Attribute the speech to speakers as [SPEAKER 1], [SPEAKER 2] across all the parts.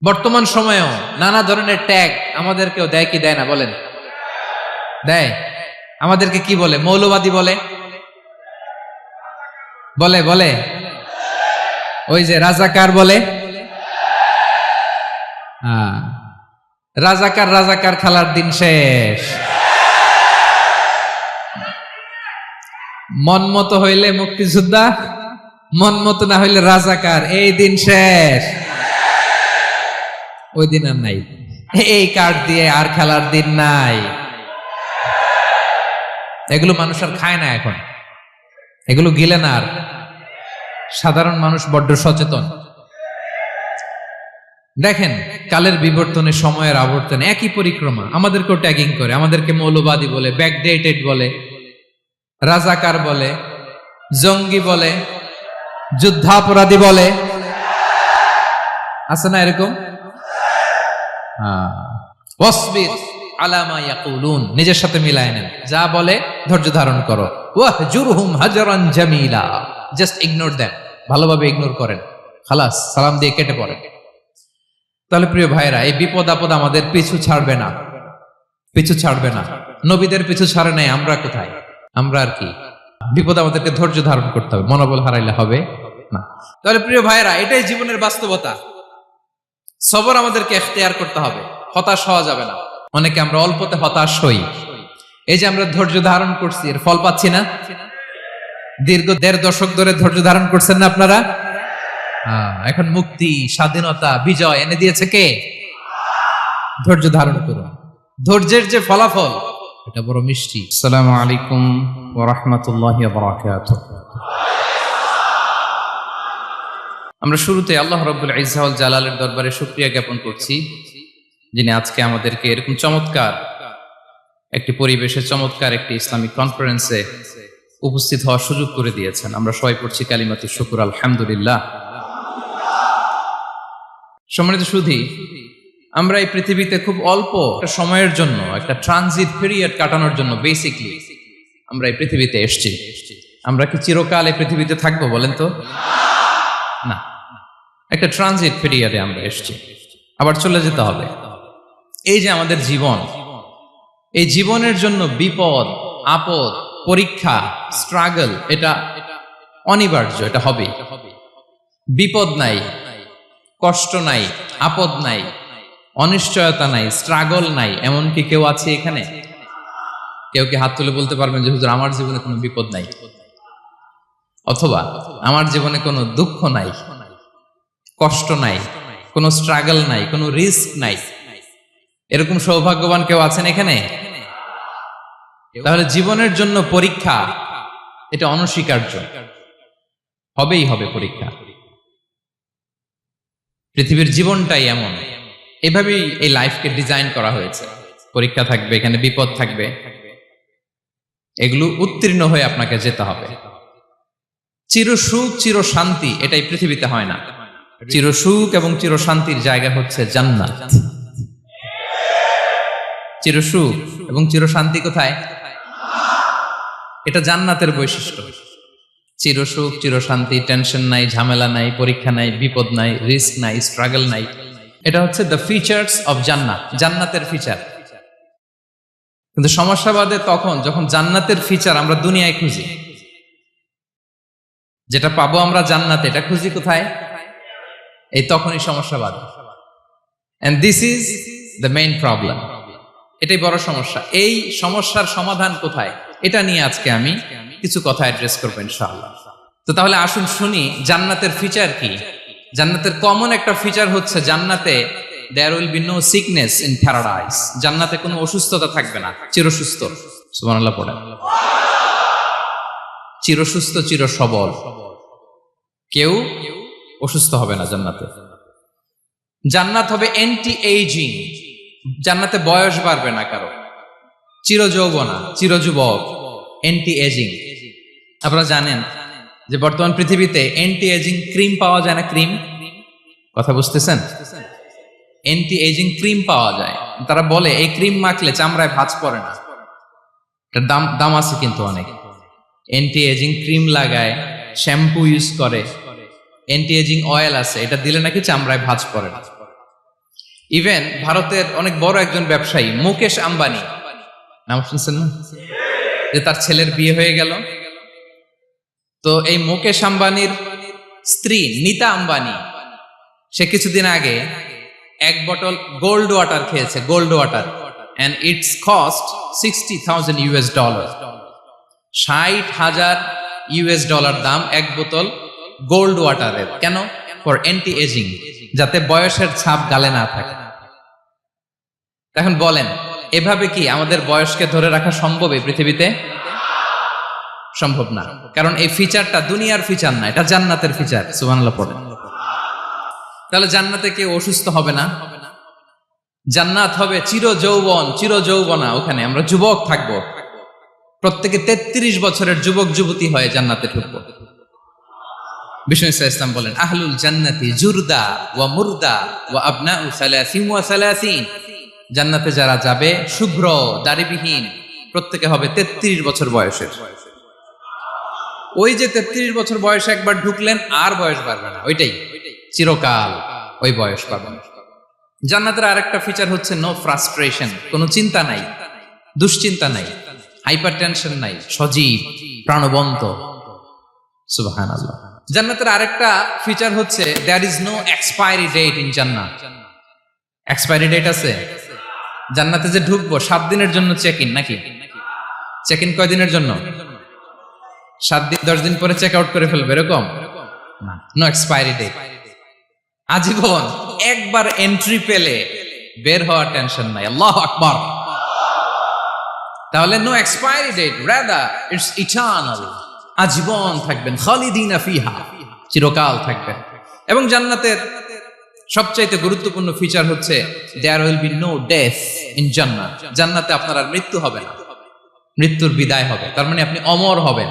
[SPEAKER 1] বর্তমান সময়েও নানা ধরনের ট্যাগ আমাদেরকেও দেয় কি দেয় না বলেন? দেয়। আমাদেরকে কি বলে? মৌলবাদী বলে, বলে বলে ওই যে রাজাকার বলে। রাজাকার রাজাকার খেলার দিন শেষ। মন মতো হইলে মুক্তিযোদ্ধা, মন মতো না হইলে রাজাকার, এই দিন শেষ। ওই দিন আর নাই, এই কার্ড দিয়ে আর খেলার দিন নাই। এগুলো মানুষ আর খায় না এখন, এগুলো গিলে না আর। সাধারণ মানুষ বড্ড সচেতন। দেখেন, কালের বিবর্তনে, সময়ের আবর্তনে একই পরিক্রমা আমাদেরকেও ট্যাগিং করে, আমাদেরকে মৌলবাদী বলে, ব্যাকডেটেড বলে, রাজাকার বলে, জঙ্গি বলে, যুদ্ধাপরাধী বলে। আছে না এরকম? ওয়াসবির আলা মা ইয়াকুলুন, নিজের সাথে মিলায় নেন, যা বলে ধৈর্য ধারণ করো। ওয়াহজুরহুম হাজরান জামিলা, জাস্ট ইগনোর দেম, ভালোভাবে ইগনোর করেন, খালাস, সালাম দিয়ে কেটে পড়েন। তাহলে প্রিয় ভাইরা, এই বিপদ আপদ আমাদের পিছু ছাড়বে না, পিছু ছাড়বে না। নবীদের পিছু ছাড়ে নাই, আমরা কোথায়? আমরা আর কি? বিপদ আমাদেরকে ধৈর্য ধারণ করতে হবে, মনোবল হারাইলে হবে না। তাহলে প্রিয় ভাইরা, এটাই জীবনের বাস্তবতা। সবর আমাদেরকে ইখতিয়ার করতে হবে, হতাশ হওয়া যাবে না। অনেকে আমরা অল্পতে হতাশ হই। এই যে আমরা ধৈর্য ধারণ করছি, এর ফল পাচ্ছি না। দীর্ঘ 1.5 দশক ধরে ধৈর্য ধারণ করছেন না আপনারা? এখন মুক্তি, স্বাধীনতা, বিজয় এনে দিয়েছে কে? ধৈর্য ধারণ করুন। ধৈর্যের যে ফলাফল, এটা বড় মিষ্টি। আসসালামু আলাইকুম ওয়া রাহমাতুল্লাহি ওয়া বারাকাতুহু। আমরা শুরুতে আল্লাহ রাব্বুল ইজ্জা ওয়াল জালালের দরবারে শুকরিয়া জ্ঞাপন করছি, যিনি আজকে আমাদেরকে এরকম চমৎকার একটি পরিবেশে, চমৎকার একটি ইসলামিক কনফারেন্সে উপস্থিত হওয়ার সুযোগ করে দিয়েছেন। আমরা সবাই পড়ছি কালিমাতুশ শুকর, আলহামদুলিল্লাহ। সম্মানিত সুধী, আমরা এই পৃথিবীতে খুব অল্প একটা সময়ের জন্য, একটা ট্রানজিট পিরিয়ড কাটানোর জন্য বেসিকলি আমরা এই পৃথিবীতে এসেছি। আমরা কি চিরকাল এই পৃথিবীতে থাকবো বলেন তো? না, একটা ট্রানজিট পিরিয়ডে আমরা এসেছি, আবার চলে যেতে হবে। এই যে আমাদের জীবন, এই জীবনের জন্য বিপদ আপদ, পরীক্ষা, স্ট্রাগল, এটা অনিবার্য, এটা হবে। বিপদ নাই, কষ্ট নাই, আপদ নাই, অনিশ্চয়তা নাই, স্ট্রাগল নাই, এমনকি কেউ আছে এখানে? কেউ কি হাত তুলে বলতে পারবেন যে হুজুর আমার জীবনে কোনো বিপদ নাই, অথবা আমার জীবনে কোনো দুঃখ নাই, কষ্ট নাই, কোনো স্ট্রাগল নাই, কোনো রিস্ক নাই? এরকম সৌভাগ্যবান কেউ আছেন এখানে? তাহলে জীবনের জন্য পরীক্ষা, এটা অনস্বীকার্য, হবেই হবে পরীক্ষা। পৃথিবীর জীবনটাই এমন, এভাবেই এই লাইফকে ডিজাইন করা হয়েছে। পরীক্ষা থাকবে, এখানে বিপদ থাকবে, এগুলো উত্তীর্ণ হয়ে আপনাকে যেতে হবে। চির সুখ, চির শান্তি, এটাই পৃথিবীতে হয় না। চির সুখ এবং চির শান্তির জায়গা হচ্ছে জান্নাত। চির সুখ এবং চির শান্তি কোথায়? এটা জান্নাতের বৈশিষ্ট্য। চির সুখ, চির শান্তি, টেনশন নাই, ঝামেলা নাই, পরীক্ষা নাই, বিপদ নাই, রিস্ক নাই, স্ট্রাগল নাই, এটা হচ্ছে দ্য ফিচার্স অফ জান্নাত, জান্নাতের ফিচার। কিন্তু সমস্যা বাদে তখন যখন জান্নাতের ফিচার আমরা দুনিয়ায় খুঁজি। যেটা পাবো আমরা জান্নাতে, এটা খুঁজি কোথায়? এই তখনই সমস্যা বাদে। And this is the main problem. এটাই বড় সমস্যা। এই সমস্যার সমাধান কোথায়, এটা নিয়ে আজকে আমি কিছু কথা অ্যাড্রেস করবো ইনশাআল্লাহ। তো তাহলে আসুন শুনি জান্নাতের ফিচার কি। জান্নাতের কমন একটা ফিচার হচ্ছে জান্নাতে there will be no sickness in paradise. জান্নাতে কোনো অসুস্থতা থাকবে না, চিরসুস্থ। সুবহানাল্লাহ পড়েন। চিরসুস্থ, চির সবল, কেউ অসুস্থ হবে না জান্নাতে। জান্নাত হবে অ্যান্টি এইজিং, জান্নাতে বয়স বাড়বে না কারো, চির যৌবনা, চির যুবক, অ্যান্টি এজিং। আপনারা জানেন যে বর্তমান পৃথিবীতে অ্যান্টি এজিং ক্রিম পাওয়া যায় না? ক্রিম, কথা বুঝতেছেন? অ্যান্টি এজিং ক্রিম পাওয়া যায়। তারা বলে এই ক্রিম মাখলে চামড়ায় ভাঁজ পড়ে না। এটার দাম আছে কিন্তু অনেক। অ্যান্টি এজিং ক্রিম লাগায়, শ্যাম্পু ইউজ করে, অ্যান্টি এজিং অয়েল আছে, এটা দিলে নাকি চামড়ায় ভাঁজ পড়ে না। ইভেন ভারতের অনেক বড় একজন ব্যবসায়ী মুকেশ আম্বানি, নাম শুনছেন না, যে তার ছেলের বিয়ে হয়ে গেল। তো এই মুকেশ আম্বানির স্ত্রী নীতা আম্বানি, সে কিছুদিন আগে 1 বটল গোল্ড ওয়াটার খেয়েছে, gold water, and it's cost $60,000। $60,000 দাম 1 বোতল গোল্ড ওয়াটারের। কেন? ফর অ্যান্টি এজিং, যাতে বয়সের ছাপ গালে না থাকে। এখন বলেন, এভাবে কি আমাদের বয়সকে ধরে রাখা সম্ভব এই পৃথিবীতে? সম্ভব না, কারণ এই ফিচারটা দুনিয়ার ফিচার না, এটা জান্নাতের ফিচার। সুবহানাল্লাহ পড়েন। তাহলে জান্নাতে কেউ অসুস্থ হবে না, জান্নাত হবে চির যৌবন, চির যৌবনা। ওখানে আমরা যুবক থাকবো, প্রত্যেকে 33 বছরের যুবক যুবতী হয়ে জান্নাতে ঢুকবো। বিষ্ণু ইসলাম বলেন, আহলুল জান্নাতি জুরদা ওয়া মুরদা ওয়া আবনাউ সালাসিন ওয়া সালাসিন। জান্নাতে যারা যাবে শুভ্র দাড়িবিহীন, প্রত্যেকে হবে 33 বছর বয়সের। ওই যে 33 বছর বয়সে একবার ঢুকলেন, আর বয়স বাড়বে না, ওইটাই চিরকাল ওই বয়স পাবেন। জান্নাতের আরেকটা ফিচার হচ্ছে নো ফ্রাস্ট্রেশন, কোনো চিন্তা নাই, দুশ্চিন্তা নাই, হাইপার টেনশন নাই, সজীব প্রাণবন্ত। সুবহানাল্লাহ। জান্নাতের আরেকটা ফিচার হচ্ছে there is no expiry date in জান্নাত। এক্সপায়ারি ডেট আছে? জান্নাতে যে ঢুকবো 7 দিনের জন্য চেক ইন, নাকি? চেক ইন কয় দিনের জন্য? 7 দিন, 10 দিন পরে চেক আউট করে ফেলবে, এরকম না। নো এক্সপায়ারি ডেট, আজীবন। একবার এন্ট্রি পেলে বের হওয়ার টেনশন নাই। আল্লাহু আকবার। তাহলে no expiry date, rather it's eternal, আজীবন থাকবেন, খালিদিনা ফিহা, চিরকাল থাকবেন। এবং জান্নাতের সবচাইতে গুরুত্বপূর্ণ ফিচার হচ্ছে there will be no death in জান্নাত। জান্নাতে আপনার আর মৃত্যু হবে না, মৃত্যুর বিদায় হবে। তার মানে আপনি অমর হবেন।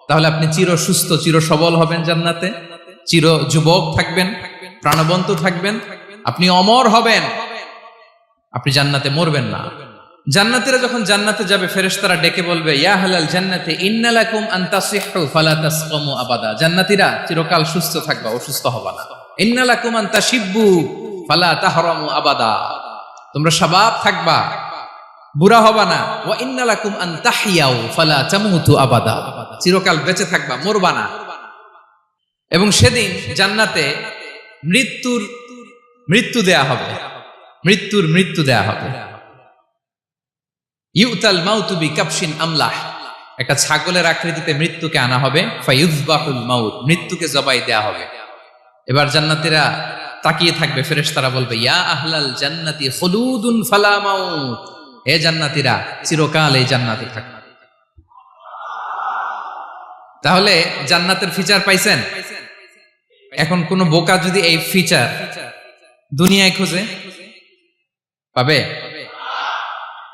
[SPEAKER 1] তাহলে আপনি চির সুস্থ, চির সবল হবেন জান্নাতে, চির যুবক থাকবেন, প্রাণবন্ত থাকবেন, আপনি অমর হবেন, আপনি জান্নাতে মরবেন না। জান্নাতীরা যখন জান্নাতে যাবে, ফেরেশতারা ডেকে বলবে, ইয়া আহলাল জান্নাতি ইন্না লাকুম আন তাসিহু ফালা তাসকামু আবাদা। জান্নাতীরা চিরকাল সুস্থ থাকবা, অসুস্থ হবা না। ইন্না লাকুম আন তাশিব্বু ফালা তাহরামু আবাদা, তোমরা শাবাব থাকবা, বুড়া হবা না। ওয়া ইন্না লাকুম আন তাহইয়াউ ফালা তামুতু আবাদা, চিরকাল বেঁচে থাকবা, মরবা না। এবং সেদিন জান্নাতে মৃত্যু দেয়া হবে, মৃত্যু দেয়া হবে। ইউতাল মাউতু বিকাবশিন আমলাহ, একটা ছাগলের আকৃতিতে মৃত্যুকে আনা হবে। ফায়ুযবাহুল মাউত, মৃত্যুকে জবাই দেয়া হবে। এবার জান্নাতীরা তাকিয়ে থাকবে, ফেরেশতারা বলবে, ইয়া আহলাল জান্নাতি খুলুদুন ফালা মাউত, হে জান্নাতীরা চিরকাল এই জান্নাতে থাকবে। তাহলে জান্নাতের ফিচার পাইছেন? এখন কোন বোকা যদি এই ফিচার দুনিয়ায় খোঁজে, পাবে?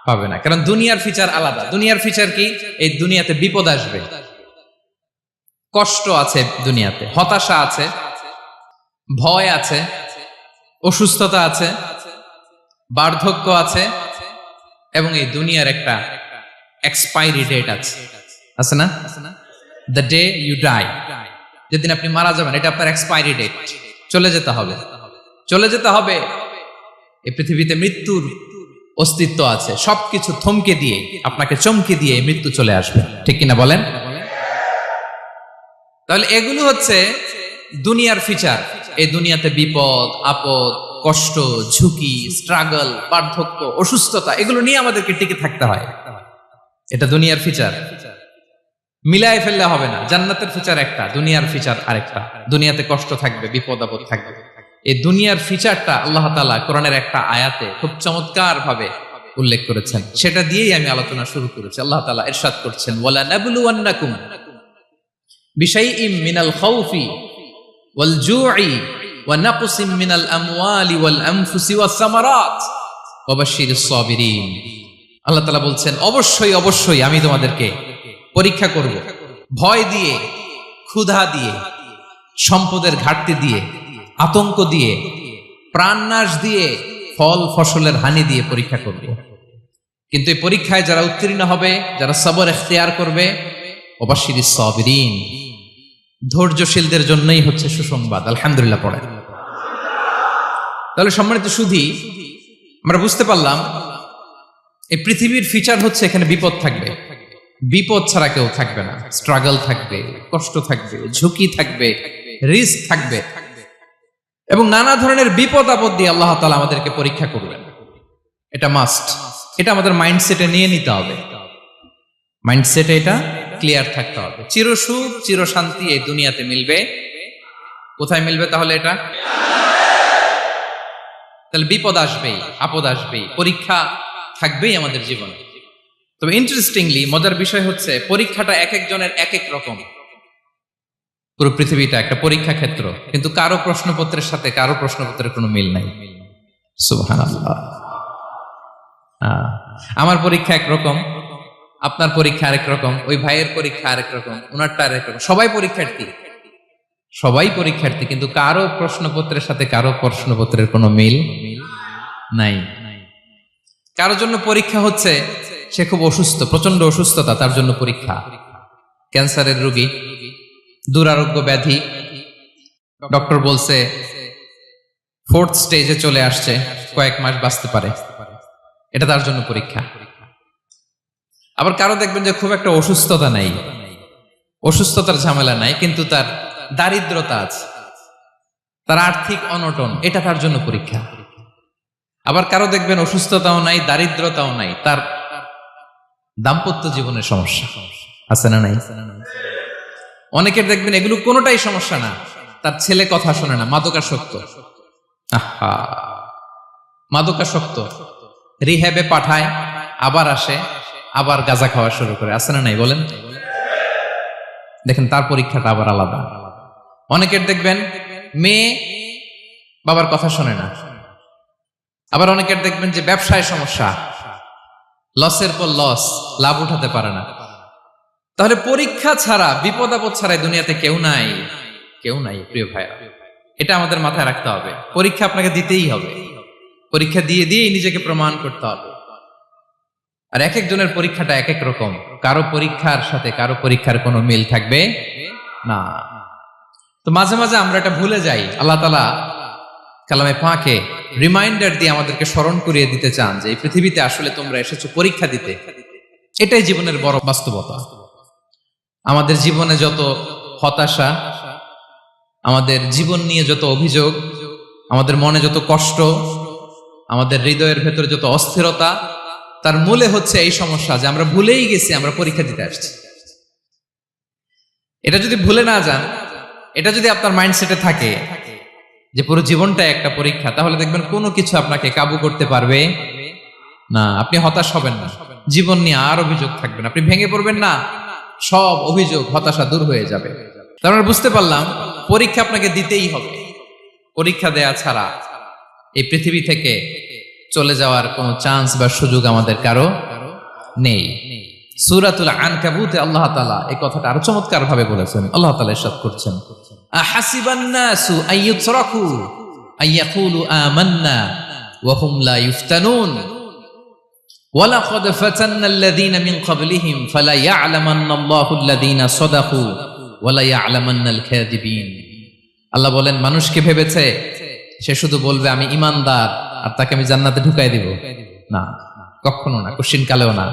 [SPEAKER 1] পাবে না, কারণ দুনিয়ার ফিচার আলাদা। দুনিয়ার ফিচার কি? এই দুনিয়াতে বিপদ আসবে, কষ্ট আছে দুনিয়াতে, হতাশা আছে, ভয় আছে, অসুস্থতা আছে, বার্ধক্য আছে, এবং এই দুনিয়ার একটা এক্সপায়ারি ডেট আছে, আছে না? দ্য ডে ইউ ডাই, যেদিন আপনি মারা যাবেন, এটা আপনার এক্সপায়ারি ডেট। চলে যেতে হবে, চলে যেতে হবে। এই পৃথিবীতে মৃত্যুর অস্তিত্ব আছে। সবকিছু থমকে দিয়ে, আপনাকে চমকে দিয়ে মৃত্যু চলে আসবে, ঠিক কিনা বলেন? তাহলে এগুলো হচ্ছে দুনিয়ার ফিচার। এই দুনিয়াতে বিপদ আপদ, কষ্ট, ঝুঁকি, স্ট্রাগল, বার্ধক্য, অসুস্থতা, এগুলো নিয়ে আমাদেরকে টিকে থাকতে হয়। এটা দুনিয়ার ফিচার, মিলায় ফেললে হবে না। জান্নাতের ফিচার একটা, দুনিয়ার ফিচার আরেকটা। দুনিয়াতে কষ্ট থাকবে, বিপদ আপদ থাকবে। এই দুনিয়ার ফিচারটা আল্লাহ তাআলা কোরআনের একটা আয়াতে খুব চমৎকার ভাবে উল্লেখ করেছেন। সেটা দিয়েই আমি আলোচনা শুরু করেছি। আল্লাহ তাআলা ইরশাদ করছেন, ওয়ালা নাবলুওয়ান্নাকুম বিশাইইম মিনাল খাউফি ওয়াল জুই ওয়া নাকসিম মিনাল আমওয়ালি ওয়াল আনফুসি ওয়াস সামারাত ওয়া বাশশিরিস সাবিরিন। আল্লাহ তাআলা বলছেন, অবশ্যই অবশ্যই আমি তোমাদেরকে পরীক্ষা করব, ভয় দিয়ে, ক্ষুধা দিয়ে, সম্পদের ঘাটতি দিয়ে, আতঙ্ক দিয়ে, প্রাণনাশ দিয়ে, ফল ফসলের হানি দিয়ে পরীক্ষা করব। কিন্তু এই পরীক্ষায় যারা উত্তীর্ণ হবে, যারা সবর ইখতিয়ার করবে, ওয়াবাশশিরিস সাবিরিন, ধৈর্যশীলদের জন্যই হচ্ছে সুসংবাদ। আলহামদুলিল্লাহ পড়ে। তাহলে সম্মানিত সুধী, আমরা বুঝতে পারলাম এই পৃথিবীর ফিচার হচ্ছে এখানে বিপদ থাকবে, বিপদ ছাড়া কেউ থাকবে না। স্ট্রাগল থাকবে, কষ্ট থাকবে, ঝুঁকি থাকবে, রিস্ক থাকবে, এবং নানা ধরনের বিপদ আপদ দিয়ে আল্লাহ তাআলা আমাদেরকে পরীক্ষা করবেন। এটা মাস্ট, এটা আমাদের মাইন্ডসেটে নিয়ে নিতে হবে, মাইন্ডসেটে এটা ক্লিয়ার থাকতে হবে। চিরসুখ চিরশান্তি এই দুনিয়াতে মিলবে, কোথায় মিলবে তাহলে এটা? তাহলে বিপদ আসবেই, আপদ আসবেই, পরীক্ষা থাকবেই আমাদের জীবনে। তবে ইন্টারেস্টিংলি মজার বিষয় হচ্ছে পরীক্ষাটা এক একজনের এক এক রকম। পুরো পৃথিবীটা একটা পরীক্ষা ক্ষেত্র, কিন্তু কারো প্রশ্নপত্রের সাথে কারো প্রশ্নপত্রের কোনো মিল নাই। সুবহানাল্লাহ। আমার পরীক্ষা একরকম, আপনার পরীক্ষা আরেক রকম, ওই ভাইয়ের পরীক্ষা আরেক রকম, ওনারটা আরেক রকম। সবাই পরীক্ষার্থী, সবাই পরীক্ষার্থী, কিন্তু কারো প্রশ্নপত্রের সাথে কারো প্রশ্নপত্রের কোনো মিল নাই। কারো জন্য পরীক্ষা হচ্ছে সে খুব অসুস্থ, প্রচন্ড অসুস্থতা, তার জন্য পরীক্ষা। ক্যান্সারের রোগী, দুরারোগ্য ব্যাধি, ডক্টর বলছে 4th স্টেজে চলে আসছে, কয়েক মাস বাঁচতে পারে, এটা তার জন্য পরীক্ষা। আবার কারো দেখবেন যে খুব একটা অসুস্থতা নাই, অসুস্থতার ঝামেলা নাই, কিন্তু তার দারিদ্রতা আছে, তার আর্থিক অনটন, এটা তার জন্য পরীক্ষা। আবার কারো দেখবেন অসুস্থতাও নাই, দারিদ্রতাও নাই, তার দাম্পত্য জীবনের সমস্যা আছে না নাই? অনেকের দেখবেন এগুলো কোনোটাই সমস্যা না, তার ছেলে কথা শোনে না, মাদকাসক্ত। আহা, মাদকাসক্ত, রিহ্যাবে পাঠায়, আবার আসে, আবার গাঁজা খাওয়া শুরু করে, আছে না নাই বলেন? দেখেন তার পরীক্ষাটা আবার আলাদা। অনেকের দেখবেন মেয়ে বাবার কথা শোনে না। আবার অনেকের দেখবেন যে ব্যবসায় সমস্যা, লসের পর লস, লাভ উঠাতে পারে না। তাহলে পরীক্ষা ছাড়া, বিপদ আপদ ছাড়া দুনিয়াতে কেউ নাই, কেউ নাই প্রিয় ভাইরা। এটা আমাদের মাথায় রাখতে হবে। পরীক্ষা আপনাকে দিতেই হবে, পরীক্ষা দিয়ে দিয়েই নিজেকে প্রমাণ করতে হবে। আর এক একজনের পরীক্ষাটা এক এক রকম, কারো পরীক্ষার সাথে কারো পরীক্ষার কোনো মিল থাকবে না। তো মাঝে মাঝে আমরা এটা ভুলে যাই। আল্লাহ তাআলা কালামে পাকে রিমাইন্ডার দিয়ে আমাদেরকে স্মরণ করিয়ে দিতে চান যে এই পৃথিবীতে আসলে তোমরা এসেছো পরীক্ষা দিতে। এটাই জীবনের বড় বাস্তবতা। আমাদের জীবনে যত হতাশা, আমাদের জীবন নিয়ে যত অভিযোগ, আমাদের মনে যত কষ্ট, আমাদের হৃদয়ের ভেতরে যত অস্থিরতা, তার মূলে হচ্ছে এই সমস্যা যে আমরা ভুলেই গেছি আমরা পরীক্ষা দিতে আসছি। এটা যদি ভুলে না যান, এটা যদি আপনার মাইন্ডসেটে থাকে যে পুরো জীবনটা একটা পরীক্ষা, তাহলে দেখবেন কোনো কিছু আপনাকে কাবু করতে পারবে না। আপনি হতাশ হবেন না, জীবন নিয়ে আর অভিযোগ থাকবে না, আপনি ভেঙে পড়বেন না, সব অভিযোগ হতাশা দূর হয়ে যাবে। তার মানে বুঝতে পারলাম পরীক্ষা আপনাকে দিতেই হবে। পরীক্ষা দেয়া ছাড়া এই পৃথিবী থেকে চলে যাওয়ার কোনো চান্স বা সুযোগ আমাদের কারো নেই। সূরাতুল আনকাবুতে আল্লাহ তাআলা এই কথাটা আরো চমৎকার ভাবে বলেছেন। আল্লাহ তাআলা ইরশাদ করছেন, আহাসিবান নাসু আইয়ুতরাকু আইয়াকুলু আমান্না ওয়া হুম লা ইফতানুন ওয়ালাকাদ ফাতান্নাল্লাযীনা মিন ক্বাবলিহিম ফালা ইয়া'লামান্নাল্লাহু আল্লাযীনা সাদাকু ওয়া লা ইয়া'লামান্নাল কাযিবিন। আল্লাহ বলেন, মানুষ কি ভেবেছে সে শুধু বলবে আমি ঈমানদার আর তাকে আমি জান্নাতে ঢুকাই দিব? না, কখনো না, কোশ্চিন কালেও না।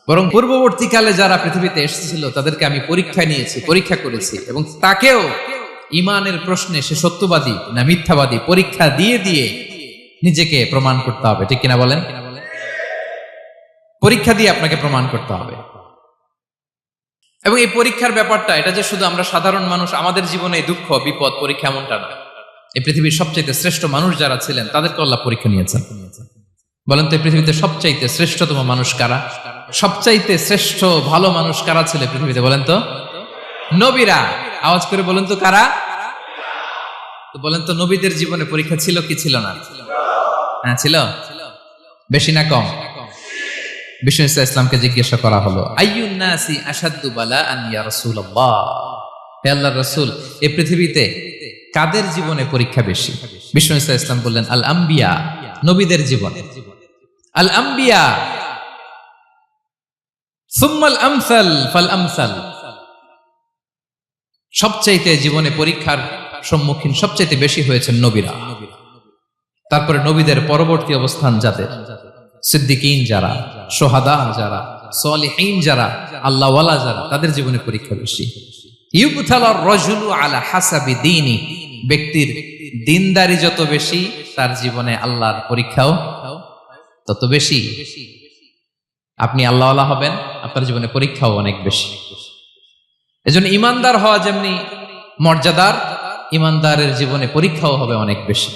[SPEAKER 1] বরং পূর্ববর্তীকালে যারা পৃথিবীতে এসেছিল তাদেরকে আমি পরীক্ষা নিয়েছি, পরীক্ষা করেছি, এবং তাকেও ঈমানের প্রশ্নে সে সত্যবাদী না মিথ্যাবাদী পরীক্ষা দিয়ে দিয়ে নিজেকে প্রমাণ করতে হবে। ঠিক কিনা বলেন? পরীক্ষা দিয়ে আপনাকে প্রমাণ করতে হবে। এবং এই পরীক্ষার ব্যাপারটা, এটা যে শুধু আমরা সাধারণ মানুষ আমাদের জীবনে দুঃখ বিপদ পরীক্ষা এমনটা না। এই পৃথিবীর সবচাইতে শ্রেষ্ঠ মানুষ যারা ছিলেন তাদেরকে আল্লাহ পরীক্ষা নিয়েছেন। বলেন তো এই পৃথিবীতে সবচাইতে শ্রেষ্ঠতম মানুষ কারা? সবচাইতে শ্রেষ্ঠ ভালো মানুষ কারা ছিল পৃথিবীতে? বলেন তো নবীরা। আওয়াজ করে বলেন তো কারা? তো বলেন তো নবীদের জীবনে পরীক্ষা ছিল কি ছিল না? হ্যাঁ ছিল। বেশি না কম? বিষ্ণু ইসলামকে জিজ্ঞাসা করা হলো, আইয়ুন নাসি আশাদ্দু বালাআন ইয়া রাসূলুল্লাহ, হে আল্লাহর রাসূল এই পৃথিবীতে কাদের জীবনে পরীক্ষা বেশি? বিষ্ণু ইসলাম বললেন, আল আম্বিয়া, নবীদের জীবন। আল আম্বিয়া সুম্মাল আমসাল ফাল আমসাল, সবচাইতে জীবনে পরীক্ষার সম্মুখীন সবচাইতে বেশি হয়েছেন নবীরা। তারপরে নবীদের পরবর্তী অবস্থান যাদের, সিদ্দিকিন যারা, সোহাদা যারা, সলিহিন যারা, আল্লাহওয়ালা যারা, তাদের জীবনে পরীক্ষা বেশি। ইউবতালার রাজুলু আলা হাসাবি দীনি, ব্যক্তির দিনদারি যত বেশি তার জীবনে আল্লাহর পরীক্ষাও তত বেশি। আপনি আল্লাহওয়ালা হবেন, আপনার জীবনে পরীক্ষাও অনেক বেশি। এজন্য ইমানদার হওয়া যেমনি মর্যাদার, ইমানদারের জীবনে পরীক্ষাও হবে অনেক বেশি।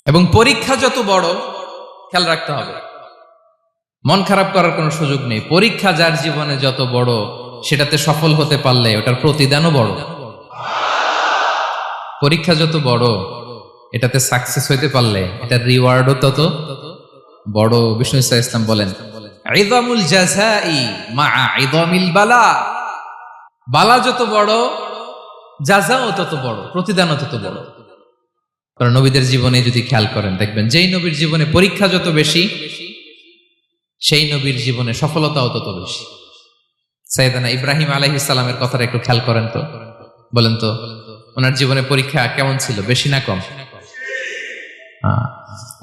[SPEAKER 1] এবং পরীক্ষা যত বড়, খেয়াল রাখতে হবে, মন খারাপ করার কোনো সুযোগ নেই। পরীক্ষা যার জীবনে যত বড়, সেটাতে সফল হতে পারলে ওটার প্রতিদানও বড়। পরীক্ষা যত বড়, এটাতে সাকসেস হইতে পারলে এটার রিওয়ার্ডও তত বড়। বিষ্ণু ইসলাম বলেন, ইযামুল জাযাই মাআ ইযামিল বালা, বালা যত বড়, জাযাও তত বড়, প্রতিদানও তত বড়। কারণ নবীদের জীবনে যদি খেয়াল করেন, দেখবেন যেই নবীর জীবনে পরীক্ষা যত বেশি, সেই নবীর জীবনে সফলতাও তত বেশি। সাইয়েদনা ইব্রাহিম আলাইহিস সালামের কথাটা একটু খেয়াল করেন তো, বলেন তো ওনার জীবনে পরীক্ষা কেমন ছিল, বেশি না কম?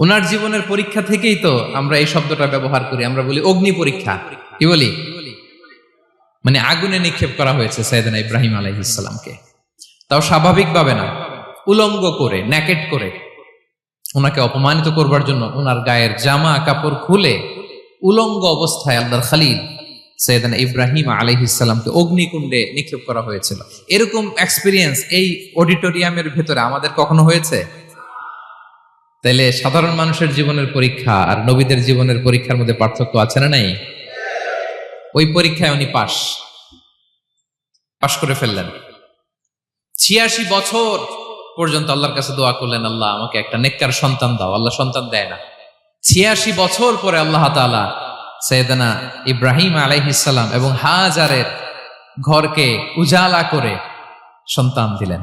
[SPEAKER 1] ওনার জীবনের পরীক্ষা থেকেই তো আমরা এই শব্দটা ব্যবহার করি, আমরা বলি অগ্নি পরীক্ষা। কি বলি? মানে আগুনে নিক্ষেপ করা হয়েছে সাইয়েদনা ইব্রাহিম আলাইহিস সালামকে, তাও স্বাভাবিকভাবে না, উলঙ্গ করে, ন্যাকেট করে ওনাকে অপমানিত করবার জন্য ওনার গায়ের জামা কাপড় খুলে উলঙ্গ অবস্থায় আল্লাহর খলিল সাইয়েদনা ইব্রাহিম আলাইহিস সালামকে অগ্নিকুণ্ডে নিক্ষেপ করা হয়েছিল। এরকম এক্সপেরিয়েন্স এই অডিটোরিয়ামের ভেতরে আমাদের কখনো হয়েছে? তাইলে সাধারণ মানুষের জীবনের পরীক্ষা আর নবীদের জীবনের পরীক্ষার মধ্যে পার্থক্য আছে না নাই? ওই পরীক্ষায় উনি পাশ করে ফেললেন। 86 বছর পর্যন্ত আল্লাহর কাছে দোয়া করলেন, আল্লাহ আমাকে একটা নেককার সন্তান দাও। আল্লাহ সন্তান দেয় না। 86 বছর পরে আল্লাহ তাআলা সাইয়েদনা ইব্রাহিম আলাইহিস সালাম এবং হাজারের ঘরকে উজালা করে সন্তান দিলেন।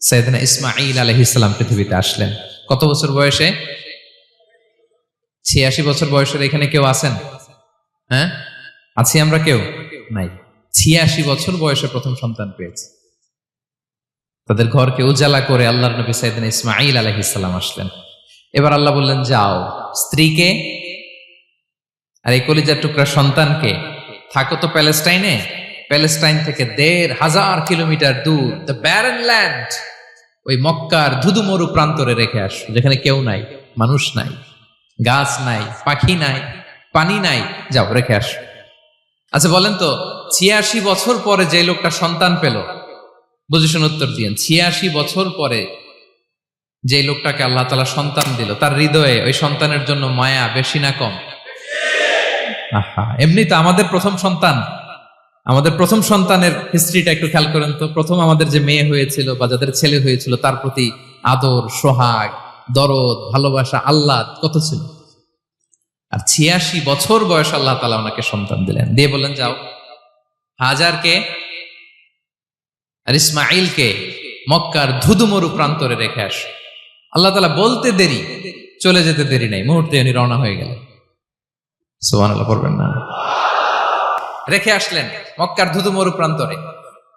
[SPEAKER 1] সাইয়েদনা ইসমাঈল আলাইহিস সালাম পৃথিবীতে আসলেন কত বছর বয়সে? 86 বছর বয়সের এখানে কেউ আছেন? হ্যাঁ, আছি আমরা? কেউ নাই। 86 বছর বয়সে প্রথম সন্তান পেয়েছে। তাদের ঘরকে উজালা করে আল্লাহর নবী সাইয়েদনা ইসমাঈল আলাইহিস সালাম আসলেন। এবার আল্লাহ বললেন, যাও স্ত্রীকে আর এই কলিজার টুকরা সন্তানকে, থাকো তো প্যালেস্টাইনে, প্যালেস্টাইন থেকে ১,৫০০ কিলোমিটার দূর, দ্য ব্যারেন ল্যান্ড, ওই মক্কার ধুধুমরু প্রান্তরে রেখে আসো, যেখানে কেউ নাই, মানুষ নাই, গাছ নাই, পাখি নাই, পানি নাই, যাও রেখে আসো। আচ্ছা বলেন তো, ৮৬ বছর পরে যে লোকটা সন্তান পেল, বুঝে শুনে উত্তর দিয়েন, ৮৬ বছর পরে যে লোকটাকে আল্লাহ তাআলা সন্তান দিল, তার হৃদয়ে ওই সন্তানের জন্য মায়া বেশি না কম? এমনি তো আমাদের প্রথম সন্তানের হিস্ট্রিটা একটু খেয়াল করেন তো। প্রথম আমাদের যে মেয়ে হয়েছিল বা যাদের ছেলে হয়েছিল, তার প্রতি আদর, সোহাগ, দরদ, ভালোবাসা, আল্লাহ কত ছিল। আর ৮৬ বছর বয়স আল্লাহ তাআলা ওনাকে সন্তান দিলেন, দিয়ে বললেন, যাও হাজারকে আর ইসমাঈলকে মক্কার ধুধুমরু প্রান্তরে রেখে আসো। আল্লাহ তাআলা বলতে দেরি, চলে যেতে দেরি নাই, মুহূর্তে উনি রওনা হয়ে গেলেন। সুবহানাল্লাহ পড়বেন না? রেখে আসলেন মক্কার ধুধুমরু প্রান্তরে।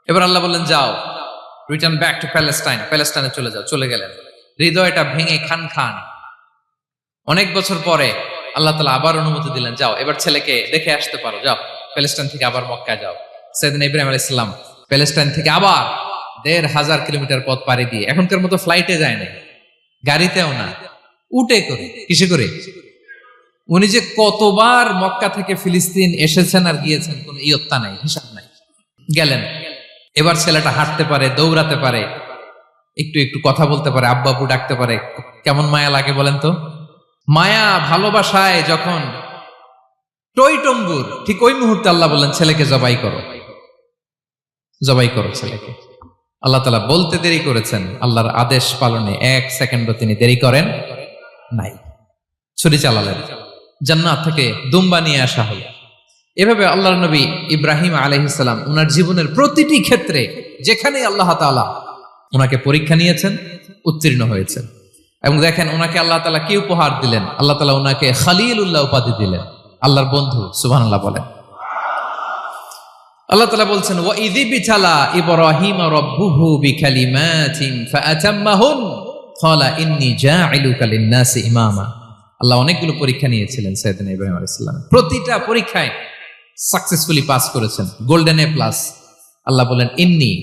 [SPEAKER 1] এবার আল্লাহ বললেন, যাও রিটার্ন ব্যাক টু প্যালেস্টাইন, প্যালেস্টাইনে চলে যাও। চলে গেলেন, হৃদয়টা ভেঙে খান খান। অনেক বছর পরে আল্লাহ তাআলা আবার অনুমতি দিলেন, যাও এবার ছেলেকে দেখে আসতে পারো, যাও প্যালেস্টাইন থেকে আবার মক্কায় যাও। সাইয়েদনা ইব্রাহিম আলাইহিস সালাম প্যালেস্টাইন থেকে আবার ১,৫০০ কিলোমিটার পথ পাড়ি দিয়ে, এখনকার মতো ফ্লাইটে যায় না, গাড়িতেও না, উটে করে। কিসে করে? উনি যে কতবার মক্কা থেকে ফিলিস্তিন এসেছেন আর গিয়েছেন, কোন ইয়ত্তা নাই, হিসাব নাই। গেলেন, এবার ছেলেটা হাঁটতে পারে, দৌড়াতে পারে, একটু একটু কথা বলতে পারে, আব্বু আব্বু ডাকতে পারে। কেমন মায়া লাগে বলেন তো? মায়া ভালোবাসায় যখন টইটম্বুর, ঠিক ওই মুহূর্তে আল্লাহ বললেন, ছেলেকে জবাই করো, জবাই করো ছেলেকে। আল্লাহ তাআলা বলতে দেরি করেছেন, আল্লাহর আদেশ পালনে ১ সেকেন্ডও তিনি দেরি করেন নাই। ছুরি চালালেন, জান্নাত থেকে দুম্বা নিয়ে আসা হলো। এভাবে আল্লাহর নবী ইব্রাহিম আলাইহিস সালাম উনার জীবনের প্রতিটি ক্ষেত্রে যেখানে আল্লাহ তাআলা উনাকে পরীক্ষা নিয়েছেন, উত্তীর্ণ হয়েছেন। এবং দেখেন ওনাকে আল্লাহ তাআলা কি উপহার দিলেন। আল্লাহ তাআলা ওনাকে খলিলুল্লাহ উপাধি দিলেন, আল্লাহর বন্ধু। সুবহানাল্লাহ বলেন। আল্লাহ তাআলা বলছেন, ওয়া ইযি বিতালা ইব্রাহিম রাব্বুহু বিকালিমাতিন ফাআতাম্মাহুন, ক্বালা ইন্নী জাইলুকা লিন-নাসি ইমামা। আল্লাহ অনেকগুলো পরীক্ষা নিয়েছিলেন সাইয়েদনা ইব্রাহিম আলাইহিস সালাম, প্রতিটা পরীক্ষায় সাকসেসফুলি পাস করেছেন, গোল্ডেন এ প্লাস। আল্লাহ বলেন ইন্নী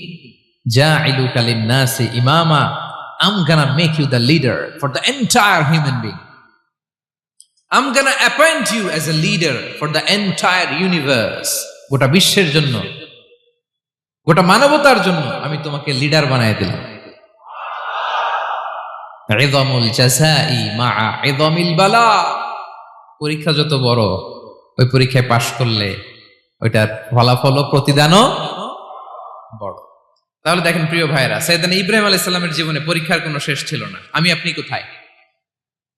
[SPEAKER 1] জাইলুকা লিন-নাসি ইমামা, I'm gonna make you the leader for the entire human being. I'm gonna appoint you as a leader for the entire universe. গোটা বিশ্বের জন্য, গোটা মানবতার জন্য আমি তোমাকে লিডার বানায় দিলাম। ইযামুল জাযাই মা'a ইযামিল বালা। পরীক্ষা যত বড়, ওই পরীক্ষায় পাশ করলে ওইটার ফলাফল ও প্রতিদানও বড়। তাহলে দেখেন প্রিয় ভাইরা, সাইয়েদনা ইব্রাহিম আলাইহিস সালামের জীবনে পরীক্ষার কোনো শেষ ছিল না। আমি আপনি কোথায়?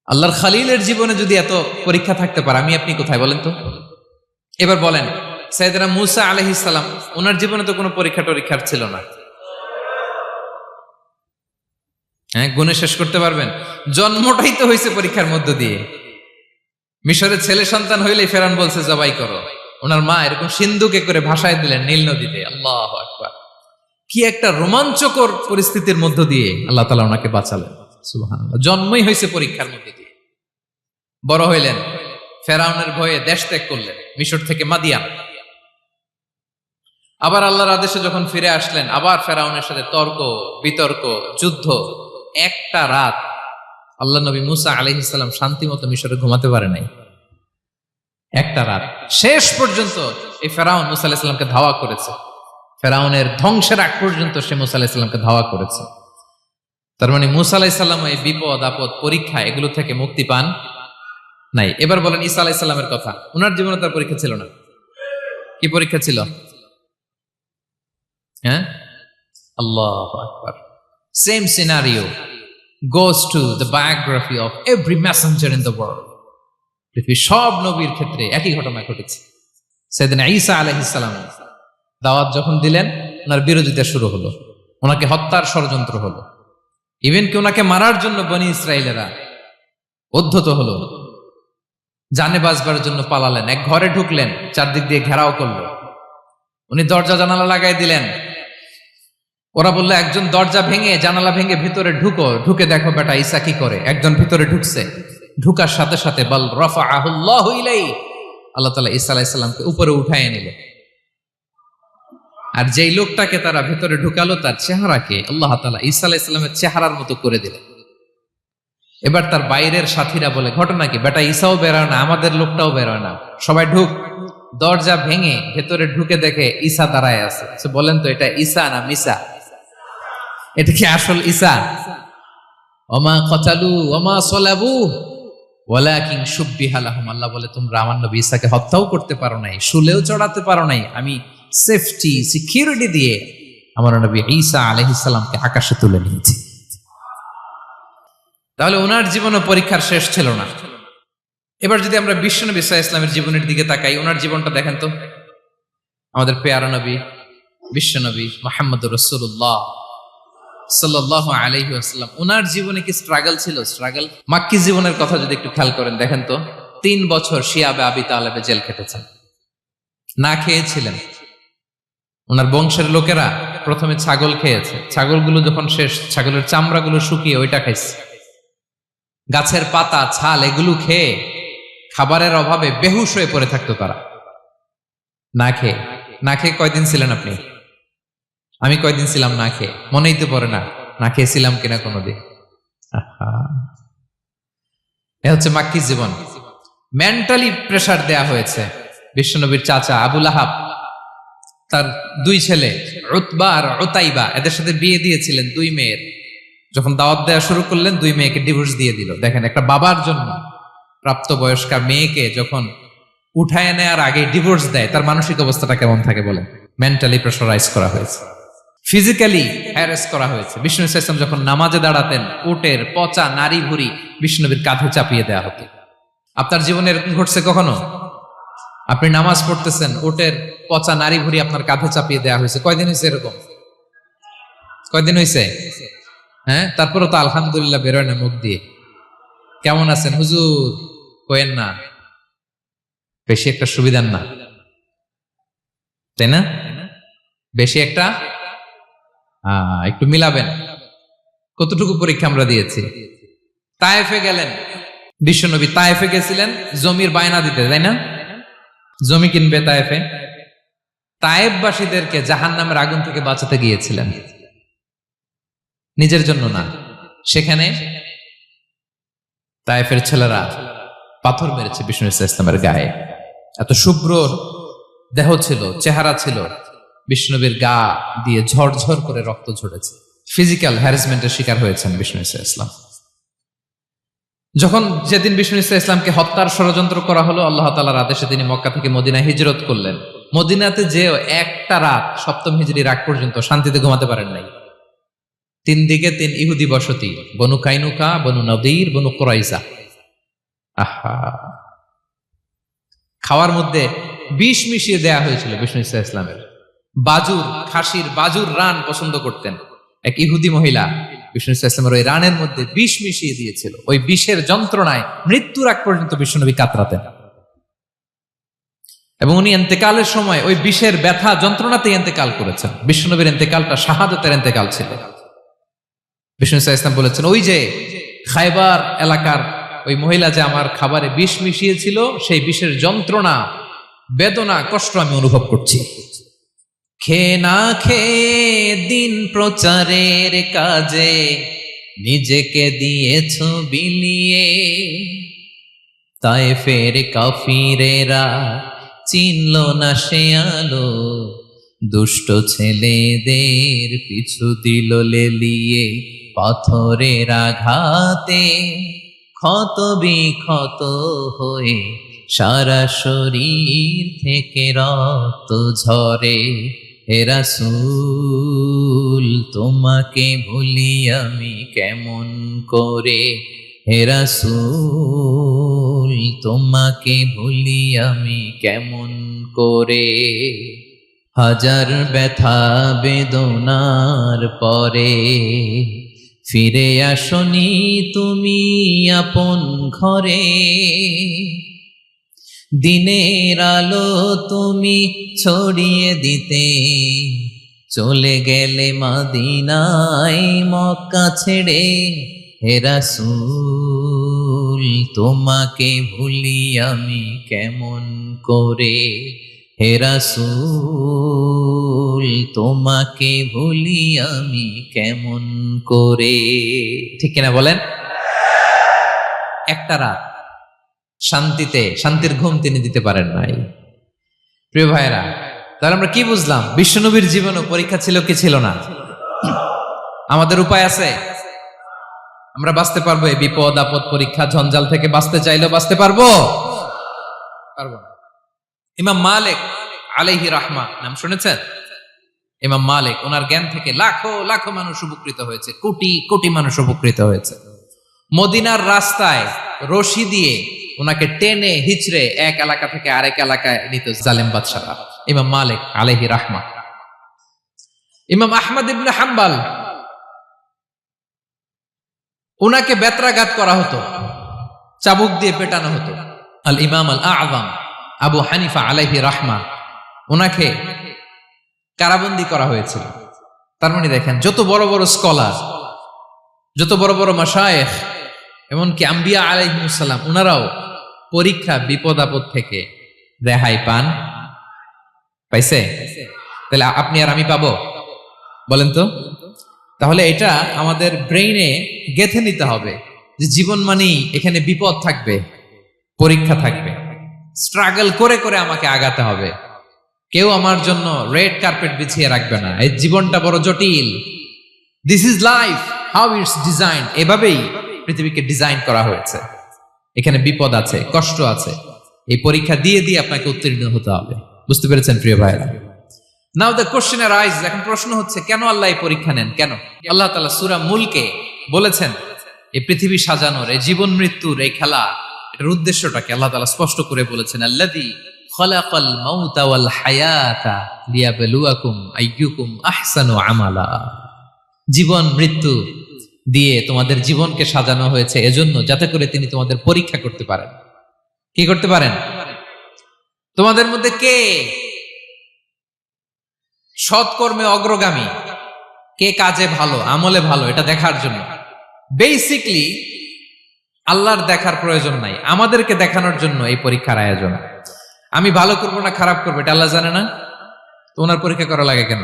[SPEAKER 1] আল্লাহর খালিলের জীবনে যদি এত পরীক্ষা থাকতে পারে, আমি আপনি কোথায় বলেন তো? এবার বলেন, সাইয়েদনা মূসা আলাইহিস সালাম, ওনার জীবনে তো কোনো পরীক্ষার ছিল না। হ্যাঁ, গুণে শেষ করতে পারবেন? জন্মটাই তো হয়েছে পরীক্ষার মধ্য দিয়ে। মিশরের ছেলে সন্তান হইলেই ফেরাউন বলছে জবাই করো। ওনার মা এরকম সিন্ধুকে করে ভাসায় দিলেন নীল নদীতে। আল্লাহু আকবার! কি একটা রোমাঞ্চকর পরিস্থিতির মধ্য দিয়ে আল্লাহ তাআলা ওনাকে বাঁচালেন। সুবহানাল্লাহ। জন্মই হয়েছে পরীক্ষার মধ্যে দিয়ে। বড় হইলেন, ফেরাউনের ভয়ে দেশ ত্যাগ করলেন, মিশর থেকে মাদিয়ান। আবার আল্লাহর আদেশে যখন ফিরে আসলেন, আবার ফেরাউনের সাথে তর্ক বিতর্ক, যুদ্ধ। একটা রাত আল্লাহ নবী মূসা আলাইহিস সালাম শান্তি মতো মিশরে ঘুমাতে পারে নাই। একটা রাত। শেষ পর্যন্ত এই ফেরাউন মূসা আলাইহিস সালামকে ধাওয়া করেছে। ফেরাউনের ধ্বংসের আগ পর্যন্ত সে মূসা আলাইহিস সালামকে ধাওয়া করেছে। তার মানে মূসা আলাইহিস সালাম এই বিপদ আপদ পরীক্ষা এগুলো থেকে মুক্তি পান নাই। এবার বলেন ঈসা আলাইহিস সালামের কথা। ওনার জীবনে তার পরীক্ষা ছিল না? কি পরীক্ষা ছিল? হ্যাঁ, আল্লাহু আকবার। Same scenario goes to the biography of every messenger in the world. পৃথিবীর সব নবীর ক্ষেত্রে একই ঘটনা ঘটেছে। সাইয়েদনা ঈসা আলাইহিস সালাম দাওয়াত যখন দিলেন, ওনার বিরোধিতা শুরু হলো, ওনাকে হত্যার ষড়যন্ত্র হলো। ইভেন কি ওনাকে মারার জন্য বনি ইসরায়েলেরা উদ্ধত হলো, জানে বাঁচবার জন্য পালালেন। এক ঘরে ঢুকলেন, চারদিক দিয়ে ঘেরাও করলো। উনি দরজা জানালা লাগাই দিলেন। ওরা বললো একজন দরজা ভেঙে জানালা ভেঙে ভিতরে ঢুকে দেখো বেটা ঈসা কি করে। একজন ভিতরে ঢুকছে, ঢুকার সাথে সাথে বল রাফাআহুল্লাহু ইলাইহি, আল্লাহ তাআলা ঈসা আলাইহিস সালামকে উপরে উঠায় নিল। আর যেই লোকটাকে তারা ভিতরে ঢুকালো, তার চেহারাকে আল্লাহ তাআলা ঈসা আলাইহিস সালামের চেহারার মতো করে দিলেন। এবার তার বাইরের সাথীরা বলে, ঘটনা কি? বেটা ঈসাও বেরোয় না, আমাদের লোকটাও বেরোয় না, সবাই ঢুক। দরজা ভেঙে ভেতরে ঢুকে দেখে ঈসা দাঁড়ায় আছে। বলেন তো, এটা ঈসা না মিসা? এটা কি আসল ঈসা? ওমা কতালু ওমা সলাবু ওয়ালাকিন শুব্বিহা লাহুম। আল্লাহ বলে, তোমরা আমার নবী ঈসাকে হত্যাও করতে পারো নাই, শুলেও চড়াতে পারো নাই। আমি সেফটি সিকিউরিটি দিয়ে আমার নবী ঈসা আলাইহিস সালামকে আকাশে তুলে নিয়েছি। তাহলে ওনার জীবনও পরীক্ষার শেষ ছিল না। এবার যদি আমরা বিশ্বনবী সাল্লাল্লাহু আলাইহি ওয়াসাল্লামের জীবনের দিকে তাকাই, ওনার জীবনটা দেখেন তো। আমাদের পেয়ারা নবী বিশ্বনবী মুহাম্মদুর রাসূলুল্লাহ সাল্লাল্লাহু আলাইহি ওয়াসাল্লাম, ওনার জীবনে কি স্ট্রাগল ছিল? স্ট্রাগল। মাক্কি জীবনের কথা যদি একটু খেয়াল করেন, দেখেন তো 3 বছর শিয়াবে আবি তালেবে জেল খেটেছেন, না খেয়েছিলেন। ওনার বংশের লোকেরা প্রথমে ছাগল খেয়েছে, ছাগলগুলো যখন শেষ, ছাগলের চামড়াগুলো শুকিয়ে ওইটা খাইছে। গাছের পাতা ছাল এগুলো খেয়ে খাবারের অভাবে বেহুশ হয়ে পড়ে থাকতো তারা। না খেয়ে কয়দিন ছিলেন আপনি? আমি কয়দিন ছিলাম না খেয়ে? মনেই তো পড়ে না, না খেয়েছিলাম কিনা কোনোদিন। এ হচ্ছে মাক্কি জীবন। মেন্টালি প্রেসার দেয়া হয়েছে। বিশ্বনবীর চাচা আবু লাহাব, তার 2 ছেলে উতবা আর উতাইবা, এদের সাথে বিয়ে দিয়েছিলেন 2 মেয়ের। যখন দাওয়াত দেওয়া শুরু করলেন, 2 মেয়েকে ডিভোর্স দিয়ে দিল। দেখেন, একটা বাবার জন্য প্রাপ্তবয়স্কা মেয়েকে যখন উঠায় নেয়ার আগে ডিভোর্স দেয়, তার মানসিক অবস্থাটা কেমন থাকে বলেন? মেন্টালি প্রেসারাইজ করা হয়েছে, ফিজিক্যালি হ্যারাস করা হয়েছে। বিষ্ণু ইসলাম যখন নামাজে দাঁড়াতেন, উটের পচা নারী ভুঁড়ি বিষ্ণুনবীর কাঁধে চাপিয়ে দেওয়া হতো। আপনার জীবনে এরকম ঘটছে কখনো? আপনি নামাজ পড়তেছেন, উটের পচা নারী ভুঁড়ি আপনার কাঁধে চাপিয়ে দেওয়া হয়েছে। কয়দিন হয়েছে এরকম? কয়দিন হয়েছে? হ্যাঁ, তারপরে তো আলহামদুলিল্লাহ বেরোয় না মুখ দিয়ে। কেমন আছেন হুজুর? কয়েন না, বেশি একটা সুবিধার না, তাই না? বেশি একটা একটু মিলাবেন। কতটুকু পরীক্ষা আমরা দিয়েছি? তায়েফে গেলেন বিশ্বনবী, তায়েফে গেছিলেন জমির বায়না দিতে, তাই না? জমি কিনবে তায়েফে। তায়েফবাসীদেরকে জাহান্নামের আগুন থেকে বাঁচাতে গিয়েছিলেন, নিজের জন্য না। সেখানে তায়েফের ছেলেরা পাথর মেরেছে বিষ্ণু ইসলামের গায়ে। এত শুভ্র দেহ ছিল, চেহারা ছিল, বিষ্ণুবীর গা দিয়ে ঝরঝর করে রক্ত ঝরেছে। ফিজিক্যাল হ্যারাসমেন্টের শিকার হয়েছেন বিষ্ণু ইসলাম। যখন যেদিন বিষ্ণু ইসলামকে হত্যার ষড়যন্ত্র করা হলো, আল্লাহ তাআলার আদেশে তিনি মক্কা থেকে মদিনায় হিজরত করলেন। মদিনাতে যে একটা রাত, সপ্তম হিজরির আগ পর্যন্ত শান্তিতে ঘুমাতে পারেন নাই। 3 দিকে 3 ইহুদি বসতি, বনু কাইনুকা, বনু নদীর, বনু কুরাইজা। আহা, খাওয়ার মধ্যে বিষ মিশিয়ে দেয়া হয়েছিল বিষ্ণু ইসলামের। বাজুর, খাসির বাজুর রান পছন্দ করতেন। এক ইহুদি মহিলা বিষ্ণু ইসলামের ওই রানের মধ্যে বিষ মিশিয়ে দিয়েছিল। ওই বিষের যন্ত্রণায় মৃত্যুর আগ পর্যন্ত বিশ্বনবী কাতরাতেন, এবং উনি ইন্তেকালের সময় ওই বিষের ব্যথা যন্ত্রণাতে ইন্তেকাল করেছেন। বিশ্বনবীর ইন্তেকালটা শাহাদাতের ইন্তেকাল ছিল। বিষ্ণু ইসলাম বলেছেন, ওই যে খায়বার এলাকার ওই মহিলা যে আমার খাবারে বিষ মিশিয়েছিল, সেই বিষের যন্ত্রণা, বেদনা, কষ্ট আমি অনুভব করছি। খেয়ে না খেয়ে দিন প্রচারের কাজে নিজেকে দিয়েছ বিলিয়ে, তায়েফের কাফিরেরা চিনল না সে আলো, দুষ্ট ছেলেদের পিছু দিল লেলিয়ে, পাথরের আঘাতে ক্ষত বিক্ষত হয়ে সারা শরীর থেকে রক্ত ঝরে। হে রাসূল তোমাকে ভুলি আমি কেমন করে, হে রাসূল তোমাকে ভুলি আমি কেমন করে। হাজার ব্যথা বেদনার পরে ফিরে আসনি তুমি আপন ঘরে, দিনের আলো তুমি ছড়িয়ে দিতে চলে গেলে মদিনায় মক্কা ছেড়ে। হে রাসূল তোমাকে ভুলি আমি কেমন করে, হে রাসূল তোমাকে ভুলি আমি কেমন করে। ঠিক কিনা বলেন? একটা রাত শান্তিতে, শান্তির ঘুম তিনি দিতে পারেন নাই। প্রিয় ভাইরা, তাহলে আমরা কি বুঝলাম? বিশ্বনবীর জীবনও পরীক্ষা ছিল কি ছিল না? আমাদের উপায় আছে? আমরা বাঁচতে পারবো এই বিপদ আপদ পরীক্ষা ঝঞ্ঝাল থেকে? বাঁচতে চাইলেও বাঁচতে পারবো? পারবো না। ইমাম মালিক আলাইহি রাহমা নাম শুনেছেন? ইমাম মালিক, ওনার জ্ঞান থেকে লাখো লাখো মানুষ উপকৃত হয়েছে, কোটি কোটি মানুষ উপকৃত হয়েছে। মদিনার রাস্তায় রশি দিয়ে ওনাকে টেনে হিচড়ে এক এলাকা থেকে আরেক এলাকায় নিত জালেম বাদশারা। ইমাম মালিক আলাইহি রাহমা। ইমাম আহমদ ইবনে হাম্বল, ওনাকে বেত্রাঘাত করা হতো, চাবুক দিয়ে পেটানো হতো। আল ইমাম আল আযম আবু হানিফা আলাইহি রাহমা, ওনাকে কারাবন্দী করা হয়েছিল। তার মানে দেখেন, যত বড় বড় স্কলার, যত বড় বড় মাশায়েখ, এমনকি আম্বিয়া আলাইহিমুস সালাম, ওনারাও পরীক্ষা বিপদ আপদ থেকে রেহাই পান। পাইছে? তাহলে আপনি আর আমি পাবো? বলেন তো। তাহলে এটা আমাদের ব্রেইনে গেঁথে নিতে হবে যে জীবন মানেই এখানে বিপদ থাকবে, পরীক্ষা থাকবে, স্ট্রাগল করে করে আমাকে আগাতে হবে। কেউ আমার জন্য রেড কার্পেট বিছিয়ে রাখবে না। এই জীবনটা বড় জটিল। This is life, how it's design. এভাবেই পৃথিবীকে ডিজাইন করা হয়েছে। এখানে বিপদ আছে, কষ্ট আছে। এই পরীক্ষা দিয়ে দিয়ে আপনাকে উত্তীর্ণ হতে হবে। বুঝতে পেরেছেন প্রিয় ভাইরা? নাও দ্য কোশ্চেন আরাইজ, এখন প্রশ্ন হচ্ছে, কেন আল্লাহ এই পরীক্ষা নেন? কেন? আল্লাহ তাআলা সূরা মুলকে বলেছেন এই পৃথিবী সাজানোর, এই জীবন মৃত্যুর এই খেলা, এটার উদ্দেশ্যটাকে আল্লাহ তাআলা স্পষ্ট করে বলেছেন। আল্লাযী খালাকাল মাউতা ওয়াল হায়াতা লিয়াবলুয়াকুম আইয়ুকুম আহসানু আমালা। জীবন মৃত্যু দিয়ে তোমাদের জীবনকে সাজানো হয়েছে এজন্য, যাতে করে তিনি তোমাদের পরীক্ষা করতে পারেন। কি করতে পারেন? তোমাদের মধ্যে কে সৎকর্মে অগ্রগামী, কে কাজে ভালো, আমলে ভালো, এটা দেখার জন্য। বেসিকলি আল্লাহর দেখার প্রয়োজন নাই, আমাদেরকে দেখানোর জন্য এই পরীক্ষার আয়োজন। আমি ভালো করবো না খারাপ করবো এটা আল্লাহ জানে না, তো ওনার পরীক্ষা করা লাগে কেন?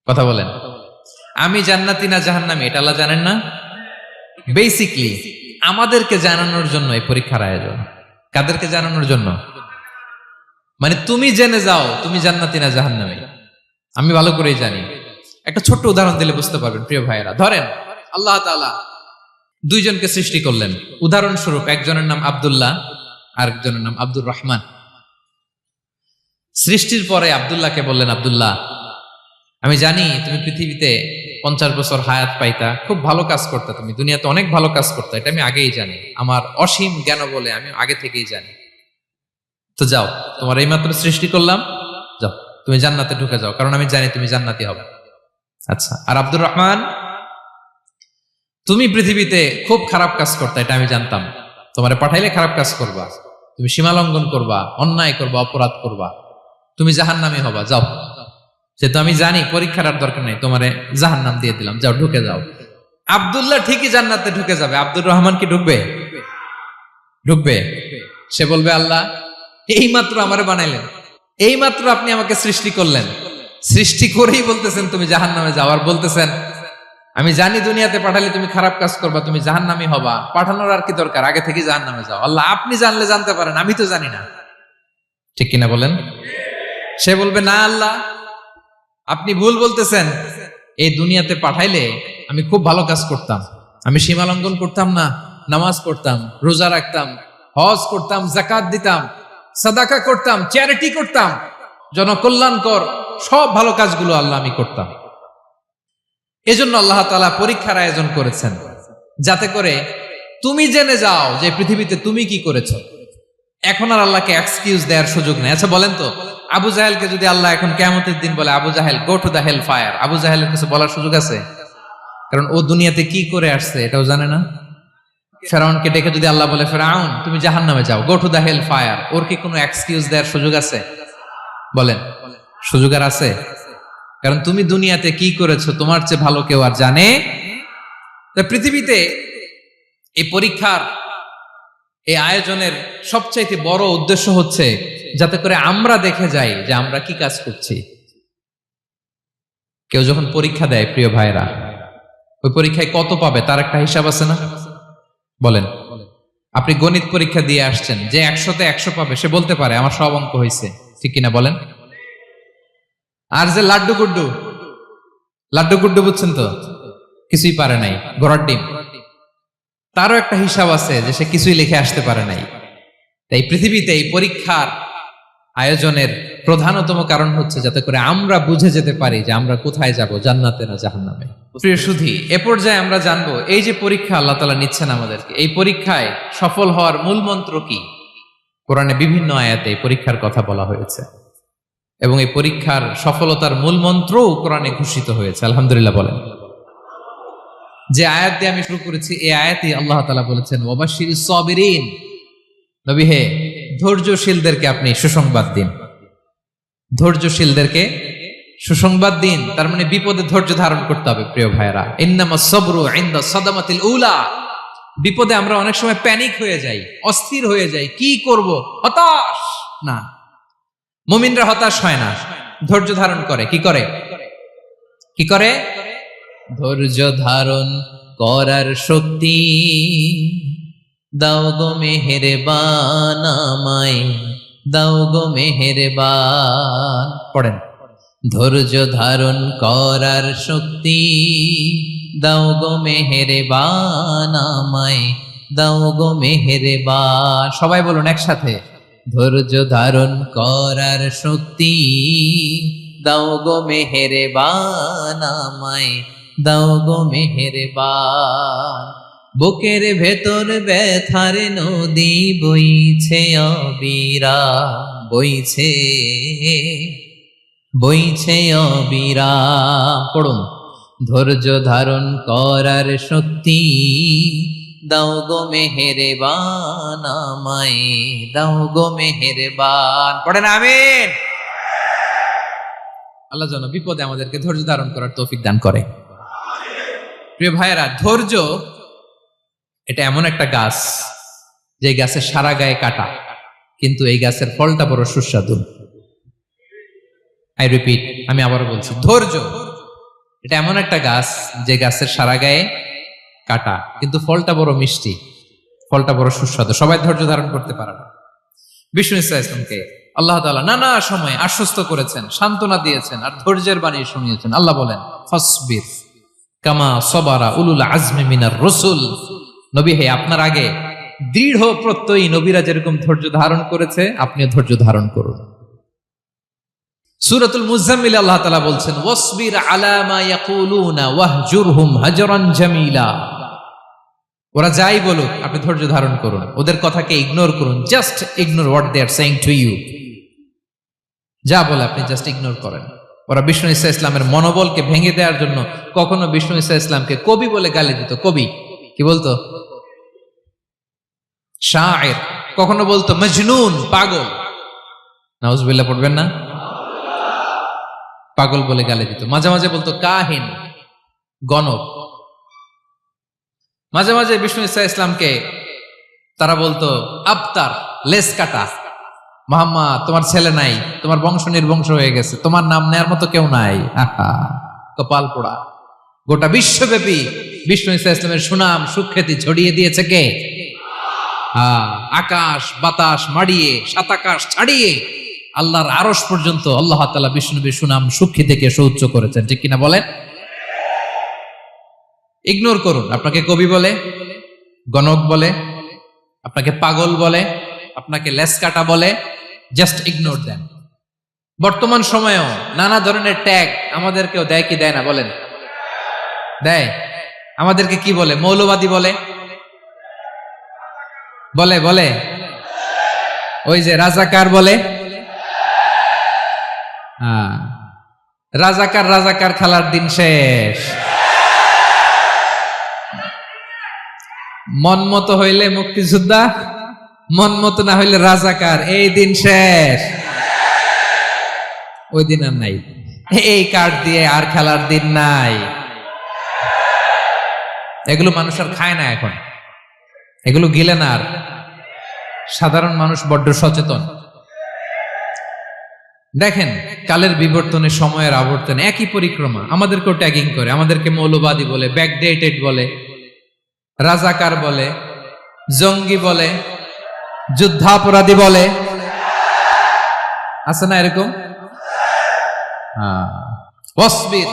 [SPEAKER 1] কথা বলেন। আমি জান্নাতি না জাহান্নামী এটা আল্লাহ জানেন না? বেসিকলি আমাদেরকে জানানোর জন্য এই পরীক্ষার আয়োজন। কাদেরকে জানানোর জন্য? মানে তুমি জেনে যাও তুমি জান্নাতি না জাহান্নামী, আমি ভালো করেই জানি। একটা ছোট্ট উদাহরণ দিলে বুঝতে পারবেন প্রিয় ভাইয়েরা। ধরেন আল্লাহ তাআলা দুইজনকে সৃষ্টি করলেন। উদাহরণস্বরূপ একজনের নাম আব্দুল্লাহ, আরেকজনের নাম আব্দুর রহমান। সৃষ্টির পরে আব্দুল্লাহকে বললেন, আব্দুল্লাহ আমি জানি তুমি পৃথিবীতে 50 বছর হায়াত পাইতা, খুব ভালো কাজ করতে, তুমি দুনিয়াতে অনেক ভালো কাজ করতে, এটা আমি আগেই জানি, আমার অসীম জ্ঞান বলে আমি আগে থেকেই জানি। তো যাও, তোমার এইমাত্র সৃষ্টি করলাম, যাও তুমি জান্নাতে ঢুকে যাও, কারণ আমি জানি তুমি জান্নাতি হবে। আচ্ছা, আর আব্দুর রহমান তুমি পৃথিবীতে খুব খারাপ কাজ করতে, এটা আমি জানতাম, তোমারে পাঠাইলে খারাপ কাজ করবা, তুমি সীমা লঙ্ঘন করবা, অন্যায় করবা, অপরাধ করবা, তুমি জাহান্নামী হবা, যাও। যেহেতু আমি জানি পরীক্ষার আর দরকার নেই, তোমারে জাহান্নাম দিয়ে দিলাম, যাও ঢুকে যাও। আব্দুল্লাহ ঠিকই জান্নাতে ঢুকে যাবে, আব্দুর রহমান কি ঢুকবে? ঢুকবে। সে বলবে, আল্লাহ এইমাত্র আমারে বানাইলেন, এইমাত্র আপনি আমাকে সৃষ্টি করলেন, সৃষ্টি করেই বলতেছেন তুমি জাহান্নামে যাও, আর বলতেছেন আমি জানি দুনিয়াতে পাঠালে তুমি খারাপ কাজ করবা, তুমি জাহান্নামী হবা, পাঠানোর আর কি দরকার, আগে থেকে জাহান্নামে যাও। আল্লাহ আপনি জানলে জানতে পারেন, আমি তো জানি না। ঠিক কিনা বলেন? সে বলবে, না আল্লাহ আপনি ভুল বলতেছেন, এই দুনিয়াতে পাঠাইলে আমি খুব ভালো কাজ করতাম, আমি সীমা লঙ্ঘন করতাম না, নামাজ পড়তাম, রোজা রাখতাম, হজ করতাম, যাকাত দিতাম, সাদাকা করতাম, চ্যারিটি করতাম, জনকল্যাণকর সব ভালো কাজগুলো আল্লাহ আমি করতাম। এজন্য আল্লাহ তাআলা পরীক্ষার আয়োজন করেছেন, যাতে করে তুমি জেনে যাও যে পৃথিবীতে তুমি কি করেছো। এখন আর আল্লাহকে এক্সকিউজ দেওয়ার সুযোগ নেই। আচ্ছা বলেন তো, আবু জাহেলকে যদি আল্লাহ এখন কিয়ামতের দিন বলে, Abu Jahel go to the hell fire, আবু জাহেলের কিছু বলার সুযোগ আছে? কারণ ও দুনিয়াতে কি করে আসছে এটাও জানে না। ফেরাউনকে ডেকে যদি আল্লাহ বলে, ফেরাউন তুমি জাহান্নামে যাও, go to the hell fire, ওর কি কোনো এক্সকিউজ দেওয়ার সুযোগ আছে? বলেন, সুযোগ আর আছে? কারণ তুমি দুনিয়াতে কি করেছো তোমার চেয়ে ভালো কেউ আর জানে। পৃথিবীতে এই পরীক্ষার এই আয়োজনের সবচাইতে বড় উদ্দেশ্য হচ্ছে যাতে করে আমরা দেখে যাই যে আমরা কি কাজ করছি। কেউ যখন পরীক্ষা দেয় প্রিয় ভাইরা, ওই পরীক্ষায় কত পাবে তার একটা হিসাব আছে না? বলেন, আপনি গণিত পরীক্ষা দিয়ে আসছেন, যে 100-তে 100 পাবে সে বলতে পারে আমার সব অঙ্ক হয়েছে, ঠিক কিনা বলেন? আর যে লাড্ডু গুড্ডু বুঝছেন তো, কিছুই পারে নাই, ঘোড়ার ডিম, তারও একটা হিসাব আছে যে সে কিছুই লিখে আসতে পারে নাই। তাই পৃথিবীতে এই পরীক্ষার আয়োজনের প্রধানতম কারণ হচ্ছে যাতে করে আমরা বুঝে যেতে পারি যে আমরা কোথায় যাব, জান্নাতে না জাহান্নামে। প্রিয় সুধী, এ পর্যায়ে আমরা জানবো এই যে পরীক্ষা আল্লাহ তাআলা নিচ্ছেন আমাদেরকে, এই পরীক্ষায় সফল হওয়ার মূল মন্ত্র কি। কোরআনে বিভিন্ন আয়াতে এই পরীক্ষার কথা বলা হয়েছে এবং এই পরীক্ষার সফলতার মূল মন্ত্রও কোরআনে ঘোষিত হয়েছে। আলহামদুলিল্লাহ বলেন। যে আয়াত দিয়ে আমি শুরু করেছি, এই আয়াতে আল্লাহ তাআলা বলেছেন, ওয়াবাশশিরিস সাবিরিন, নবী হে ধৈর্যশীলদেরকে আপনি সুসংবাদ দিন, ধৈর্যশীলদেরকে সুসংবাদ দিন। তার মানে বিপদে ধৈর্য ধারণ করতে হবে প্রিয় ভাইরা। ইন্নামাস সাবরু ইনদা সাদামাতিল উলা, বিপদে আমরা অনেক সময় প্যানিক হয়ে যাই, অস্থির হয়ে যাই, কি করব, হতাশ না। মুমিনরা হতাশ হয় না, ধৈর্য ধারণ করে। কি করে? কি করে? ধৈর্য ধারণ করার শক্তি দাও গো মেহেরবান আমায়, দাও গো মেহেরবান। পড়েন, ধৈর্য ধারণ করার শক্তি দাও গো মেহেরবান আমায়, দাও গো মেহেরবান। সবাই বলুন একসাথে, ধৈর্য ধারণ করার শক্তি দাও গো মেহেরবান আমায়, দাও গো মেহেরবান। বুকের ভেতর ব্যথার নদী বইছে অবিরাম, বইছে বইছে অবিরাম। পড়ুন, ধৈর্য ধারণ করার শক্তি দাও গো মেহেরবান আমায়, দাও গো মেহেরবান। পড়েন আমিন। আল্লাহ যেন বিপদে আমাদেরকে ধৈর্য ধারণ করার তৌফিক দান করে। প্রিয় ভাইয়েরা, ধৈর্য এটা এমন একটা গাছ যে গাছের সারা গায়ে কাটা, কিন্তু এই গাছের ফলটা বড় সুস্বাদু। আই রিপিট, আমি আবার বলছি, ধৈর্য এটা এমন একটা গাছ যে গাছের সারা গায়ে কাটা, কিন্তু ফলটা বড় মিষ্টি, ফলটা বড় সুস্বাদু। সবাই ধৈর্য ধারণ করতে পারে না। বিষ্ণু ইসলামকে আল্লাহ তাআলা নানা সময় আশ্বস্ত করেছেন, সান্ত্বনা দিয়েছেন, আর ধৈর্যের বাণী শুনিয়েছেন। আল্লাহ বলেন, ফাসবির কামা সাবারা উলুল আজমি মিনার রাসূল। নবী হে, আপনার আগে দৃঢ় প্রত্যয়ী নবীরা যেরকম ধৈর্য ধারণ করেছে, আপনিও ধৈর্য ধারণ করুন। সূরাতুল মুজাম্মিল আল্লাহ তাআলা বলছেন, ওয়াসবির আলা মা ইয়াকুলুনা ওয়াহজুরহুম হাজরান জামিলা। ওরা যাই বলুক, আপনি ধৈর্য ধারণ করুন, ওদের কথাকে ইগনোর করুন। Just ignore what they are saying to you. যা বলে আপনি জাস্ট ইগনোর করেন। ওরা বিষ্ণু ঈসা ইসলামের মনোবলকে ভেঙে দেওয়ার জন্য কখনো বিষ্ণু ঈসা ইসলামকে কবি বলে গালি দিত। কবি কি বলতো? শায়ের। কখনো বলতো মজনুন, পাগল। নাউজুবিল্লাহ পড়বেন না? পাগল বলে গালি দিত। মাঝে মাঝে বলতো কাহিন, গণক। মাঝে মাঝে বিষ্ণু ঈসা ইসলামকে তারা বলতো আবতার, লেস কাটা। মুহাম্মদ, তোমার ছেলে নাই, তোমার বংশ নির্বংশ হয়ে গেছে, তোমার নাম নেয়ার মতো কেউ নাই। আহা, কপাল পোড়া। গোটা বিশ্বব্যাপী বিষ্ণু ঈসা ইসলামের সুনাম সুখ্যাতি ছড়িয়ে দিয়েছে কে? আকাশ বাতাস মাড়িয়ে, সাত আকাশ ছাড়িয়ে আল্লাহর আরশ পর্যন্ত আল্লাহ তাআলা বিষ্ণু নবীর সুনাম সুখ্যাতিকে সুউচ্চ করেছেন। ঠিক কিনা বলেন? ইগনোর করুন। আপনাকে কবি বলে, গণক বলে, আপনাকে পাগল বলে, আপনাকে লেসকাটা বলে, জাস্ট ইগনোর দেন। বর্তমান সময়েও নানা ধরনের ট্যাগ আমাদেরকেও দেয় কি দেয় না বলেন? দেয়। আমাদেরকে কি বলে? মৌলবাদী বলে, বলে বলে ওই যে রাজাকার বলে। রাজাকার রাজাকার খেলার দিন শেষ। মন মতো হইলে মুক্তিযোদ্ধা, মন মতো না হইলে রাজাকার, এই দিন শেষ। ওই দিন আর নাই। এই কার্ড দিয়ে আর খেলার দিন নাই। এগুলো মানুষ আর খায় না এখন, এগুলো গিলে না আর। সাধারণ মানুষ বড্ড সচেতন। দেখেন, কালের বিবর্তনে, সময়ের আবর্তনে একই পরিক্রমা আমাদেরকেও ট্যাগিং করে। আমাদেরকে মৌলবাদী বলে, ব্যাকডেটেড বলে, রাজাকার বলে, জঙ্গি বলে, যুদ্ধাপরাধী বলে। আছে না এরকম? ওয়াসবির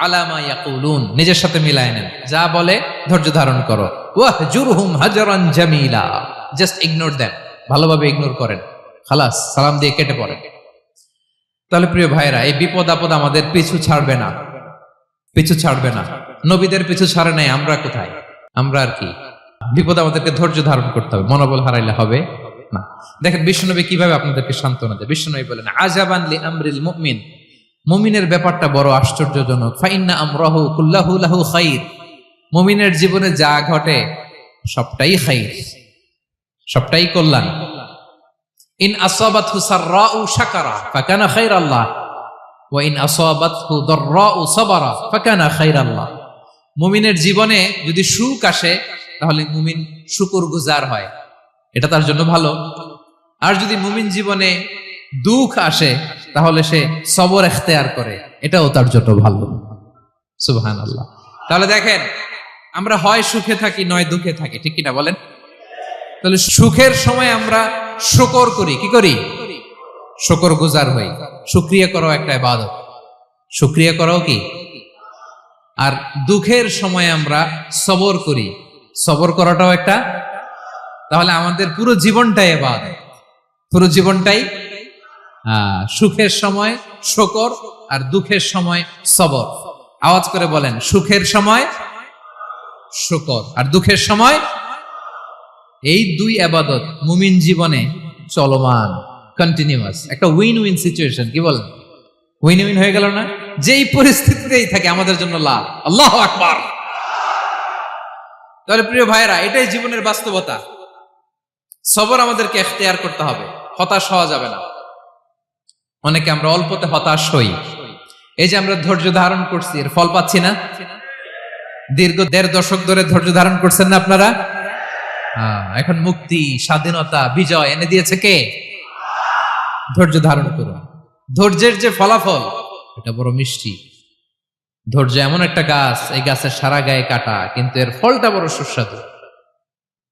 [SPEAKER 1] আলা মা ইয়াকুলুন, নিজের সাথে মিলায় নেন। যা বলে ধৈর্য ধারণ করো। ওয়াহজুরহুম হাজরান জামিলা, জাস্ট ইগনোর দেন, ভালোভাবে ইগনোর করেন। খালাস, সালাম দিয়ে কেটে পড়েন। তাহলে প্রিয় ভাইরা, এই বিপদ আপদ আমাদের পিছু ছাড়বে না, পিছু ছাড়বে না। নবীদের পিছু ছাড়ে নাই, আমরা কোথায়? আমরা আর কি? বিপদ আমাদেরকে ধৈর্য ধারণ করতে হবে, মনোবল হারাইলে হবে না। দেখেন বিশ্বনবী কিভাবে আপনাদেরকে সান্ত্বনা দেয়। বিশ্বনবী বলেন, আজাবান লি আমরিল মুমিন, মুমিনের ব্যাপারটা বড় আশ্চর্যজনক। ফাইন্না আমরাহু কুল্লাহু লাহু খাইর, মুমিনের জীবনে যা ঘটে সবটাই খাইর, সবটাই কল্যাণ। ইন আসাবাতহু সাররাউ শাকারা ফাকানা খাইরাল্লাহ ওয়া ইন আসাবাতহু দাররাউ সাবারা ফাকানা খাইরাল্লাহ। মুমিনের জীবনে যদি সুখ আসে তাহলে মুমিন শুকরগুজার হয়, এটা তার জন্য ভালো। আর যদি মুমিন জীবনে দুঃখ আসে তাহলে সে সবর ইখতিয়ার করে, এটাও তার জন্য ভালো। সুবহানাল্লাহ। তাহলে দেখেন, আমরা হয় সুখে থাকি নয় দুঃখে থাকি, ঠিক কিনা বলেন? তাহলে সুখের সময় আমরা শুকর করি, কি করি? শুকরগুজার হই। শুকরিয়া করাও একটা ইবাদত, শুকরিয়া করাও কি? আর দুঃখের সময় আমরা সবর করি, সবর করাটাও একটা। তাহলে আমাদের পুরো জীবনটাই ইবাদত, পুরো জীবনটাই। সুখের সময় শুকর আর দুঃখের সময় সবর। আওয়াজ করে বলেন, সুখের সময় শুকর আর দুঃখের সময়। এই দুই ইবাদত মুমিন জীবনে চলমান, কন্টিনিউয়াস, একটা উইন উইন সিচুয়েশন। কি বলেন? উইন উইন হয়ে গেল না? যেই পরিস্থিতিতেই থাকে আমাদের জন্য লাভ। আল্লাহু আকবার। তাহলে প্রিয় ভাইরা, এটাই জীবনের বাস্তবতা। সবর আমাদেরকে ইখতিয়ার করতে হবে, হতাশ হওয়া যাবে না। অনেকে আমরা অল্পতে হতাশ হই, এই যে আমরা ধৈর্য ধারণ করছি, এর ফল পাচ্ছি না? দীর্ঘ 1.5 দশক ধরে ধৈর্য ধারণ করছেন না আপনারা? এখন মুক্তি, স্বাধীনতা, বিজয় এনে দিয়েছে কে? ধৈর্য ধারণ করুন। ধৈর্যের যে ফলাফল, এটা বড় মিষ্টি। ধৈর্য এমন একটা গাছ, এই গাছের সারা গায়ে কাটা, কিন্তু এর ফলটা বড় সুস্বাদু,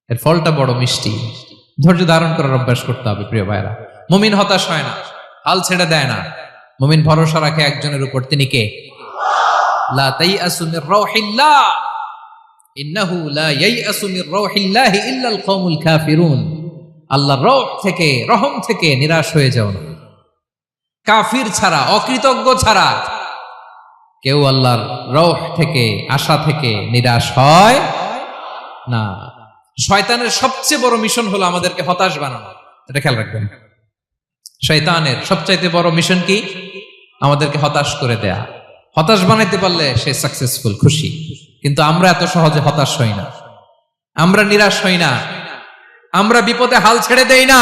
[SPEAKER 1] এর ফলটা বড় মিষ্টি। ধৈর্য ধারণ করার অভ্যাস করতে হবে প্রিয় ভাইরা। মুমিন হতাশ হয় না, হাল ছেড়ে দেয় না। মুমিন ভরসা রাখে একজনের উপর, তিনি কে? লা তাইআসু মির রাউহিল্লাহ ইন্নাহু লা ইয়াইআসু মির রাউহিল্লাহি ইল্লাল কওমুল কাফিরুন। আল্লাহর রহ থেকে, রহম থেকে নিরাশ হয়ে যাও না। কাফির ছাড়া, অকৃতজ্ঞ ছাড়া কেউ আল্লাহর রহ থেকে, আশা থেকে নিরাশ হয় না। শয়তানের সবচেয়ে বড় মিশন হলো আমাদেরকে হতাশ বানানো, এটা খেয়াল রাখবেন। শয়তানের সবচাইতে বড় মিশন কি? আমাদেরকে হতাশ করে দেয়া। হতাশ বানাইতে পারলে সে সাকসেসফুল, খুশি। কিন্তু আমরা এত সহজে হতাশ হই না, আমরা নিরাশ হই না, আমরা বিপদে হাল ছেড়ে দেই না।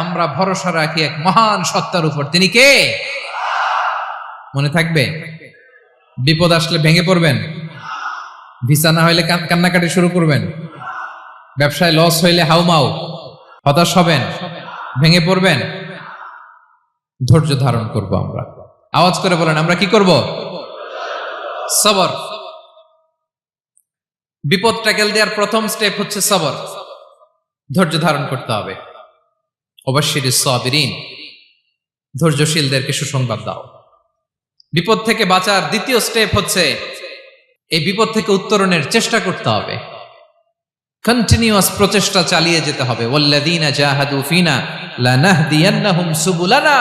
[SPEAKER 1] আমরা ভরসা রাখি এক মহান সত্তার উপর, তিনি কে? মনে থাকবে? বিপদ আসলে ভেঙে পড়বেন, ভিসা না হইলে কান্নাকাটি শুরু করবেন, ব্যবসায় লস হইলে হাউমাউ, হতাশ হবেন, ভেঙে পড়বেন। ধৈর্য ধারণ করব আমরা। আওয়াজ করে বলেন, আমরা কি করব? সবর। বিপদ ট্যাকেল দেওয়ার প্রথম স্টেপ হচ্ছে সবর। ধৈর্য ধারণ করতে হবে। অবশ্যই সাবিরিন, ধৈর্যশীলদেরকে সুসংবাদ দাও। বিপদ থেকে বাঁচার দ্বিতীয় স্টেপ হচ্ছে এই বিপদ থেকে উত্তরণের চেষ্টা করতে হবে। কন্টিনিউয়াস প্রচেষ্টা চালিয়ে যেতে হবে। ওয়াল্লাযীনা জাহাদু ফিনা লানাহদিয়ান্নাহুম সুবুলানা।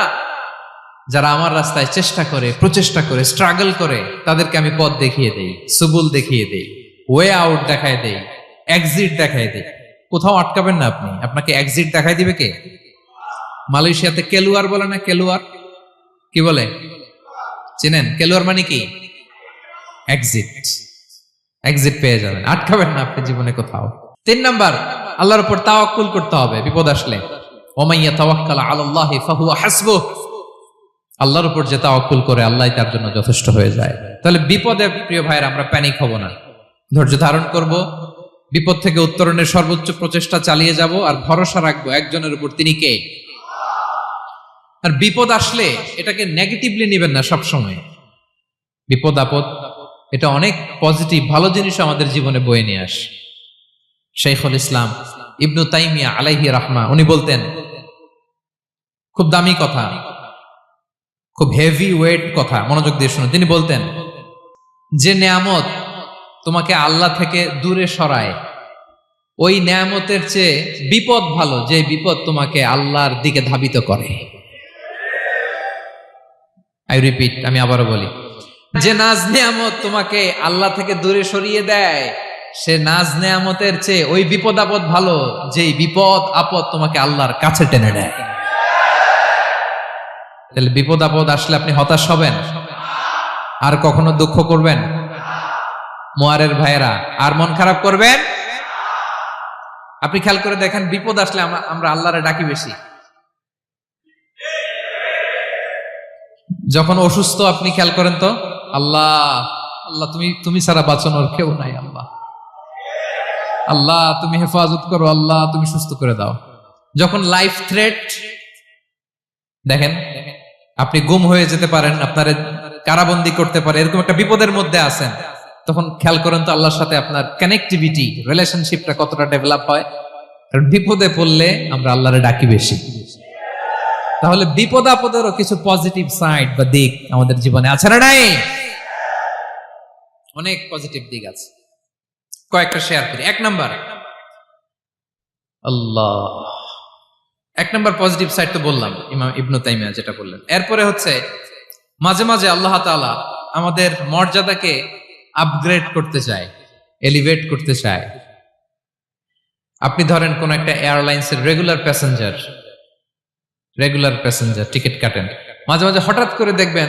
[SPEAKER 1] যারা আমার রাস্তায় চেষ্টা করে, প্রচেষ্টা করে, স্ট্রাগল করে, তাদেরকে আমি পথ দেখিয়ে দেই, সুবুল দেখিয়ে দেই, ওয়ে আউট দেখায় দেই, এক্সিট দেখায় দেই। কোথাও আটকাবেন না আপনি, আপনাকে এক্সিট দেখায় দিবে কে? মালয়েশিয়াতে কেলুয়ার বলে না? কেলুয়ার কি বলে চেনেন? কেলুয়ার মানে কি? এক্সিট। এক্সিট পেয়ে যাবেন, আটকাবেন না আপনি জীবনে কোথাও। 3 নাম্বার, আল্লাহর উপর তাওয়াক্কুল করতে হবে বিপদ আসলে। ওমাইয়া তাওয়াক্কাল আলাল্লাহি ফাহুয়া হাসবুহ। আল্লাহর উপর যে তাওয়াক্কুল করে, আল্লাহই তার জন্য যথেষ্ট হয়ে যায়। তাহলে বিপদে প্রিয় ভাইরা আমরা প্যানিক হব না, ধৈর্য ধারণ করব, বিপদ থেকে উত্তরণের সর্বোচ্চ প্রচেষ্টা চালিয়ে যাব, আর ভরসা রাখবো একজনের উপর, তিনি কে? আর বিপদ আসলে এটাকে নেগেটিভলি নেবেন না সবসময়। বিপদ আপদ এটা অনেক পজিটিভ, ভালো জিনিস আমাদের জীবনে বয়ে নিয়ে আসে। শাইখুল ইসলাম ইবনু তাইমিয়া আলাইহি রাহমা, উনি বলতেন, খুব দামি কথা, খুব হেভি ওয়েট কথা, মনোযোগ দিয়ে শুনুন। তিনি বলতেন, যে নেয়ামত তোমাকে আল্লাহ থেকে দূরে সরায়, ওই নেয়ামতের চেয়ে বিপদ ভালো, যে বিপদ তোমাকে আল্লাহর দিকে ধাবিত করে। আই রিপিট, আমি আবারও বলি, যে নাজ নেয়ামত তোমাকে আল্লাহ থেকে দূরে সরিয়ে দেয়, সে নাজ নেয়ামতের চেয়ে ওই বিপদ আপদ ভালো, যেই বিপদ আপদ তোমাকে আল্লাহর কাছে টেনে নেয়। তাহলে বিপদ আপদ আসলে আপনি হতাশ হবেন? আর কখনো দুঃখ করবেন? মোয়ারের ভাইয়েরা, আর মন খারাপ করবেন? আপনি খেয়াল করে দেখেন, বিপদ আসলে আমরা আল্লাহরে ডাকি বেশি। যখন অসুস্থ আপনি খেয়াল করেন তো, আল্লাহ আল্লাহ তুমি ছাড়া বাঁচানোর কেউ নাই, আল্লাহ আল্লাহ তুমি হেফাজত করো, আল্লাহ তুমি সুস্থ করে দাও। যখন লাইফ থ্রেট, দেখেন আপনি গুম হয়ে যেতে পারেন, আপনার কারাবন্দী করতে পারে, এরকম একটা বিপদের মধ্যে আছেন, তখন খেয়াল করেন তো আল্লাহর সাথে আপনার কানেক্টিভিটি, রিলেশনশিপটা কতটা ডেভেলপ হয়। কারণ বিপদে পড়লে আমরা আল্লাহরে ডাকি বেশি। তাহলে বিপদ আপদেরও কিছু পজিটিভ সাইড বা দিক আমাদের জীবনে আছে না নাই? অনেক পজিটিভ দিক আছে, কয়েকটা শেয়ার করি। 1 নাম্বার, আল্লাহ, 1 নাম্বার পজিটিভ সাইড তো বললাম, ইমাম ইবনু তাইমিয়া যেটা বললেন। এরপরে হচ্ছে মাঝে মাঝে আল্লাহ তাআলা আমাদের মর্যাদাকে আপগ্রেড করতে চায়, এলিভেট করতে চায়। আপনি ধরেন কোন একটা এয়ারলাইন্সের রেগুলার প্যাসেঞ্জার টিকিট কাটেন, মাঝে মাঝে হঠাৎ করে দেখবেন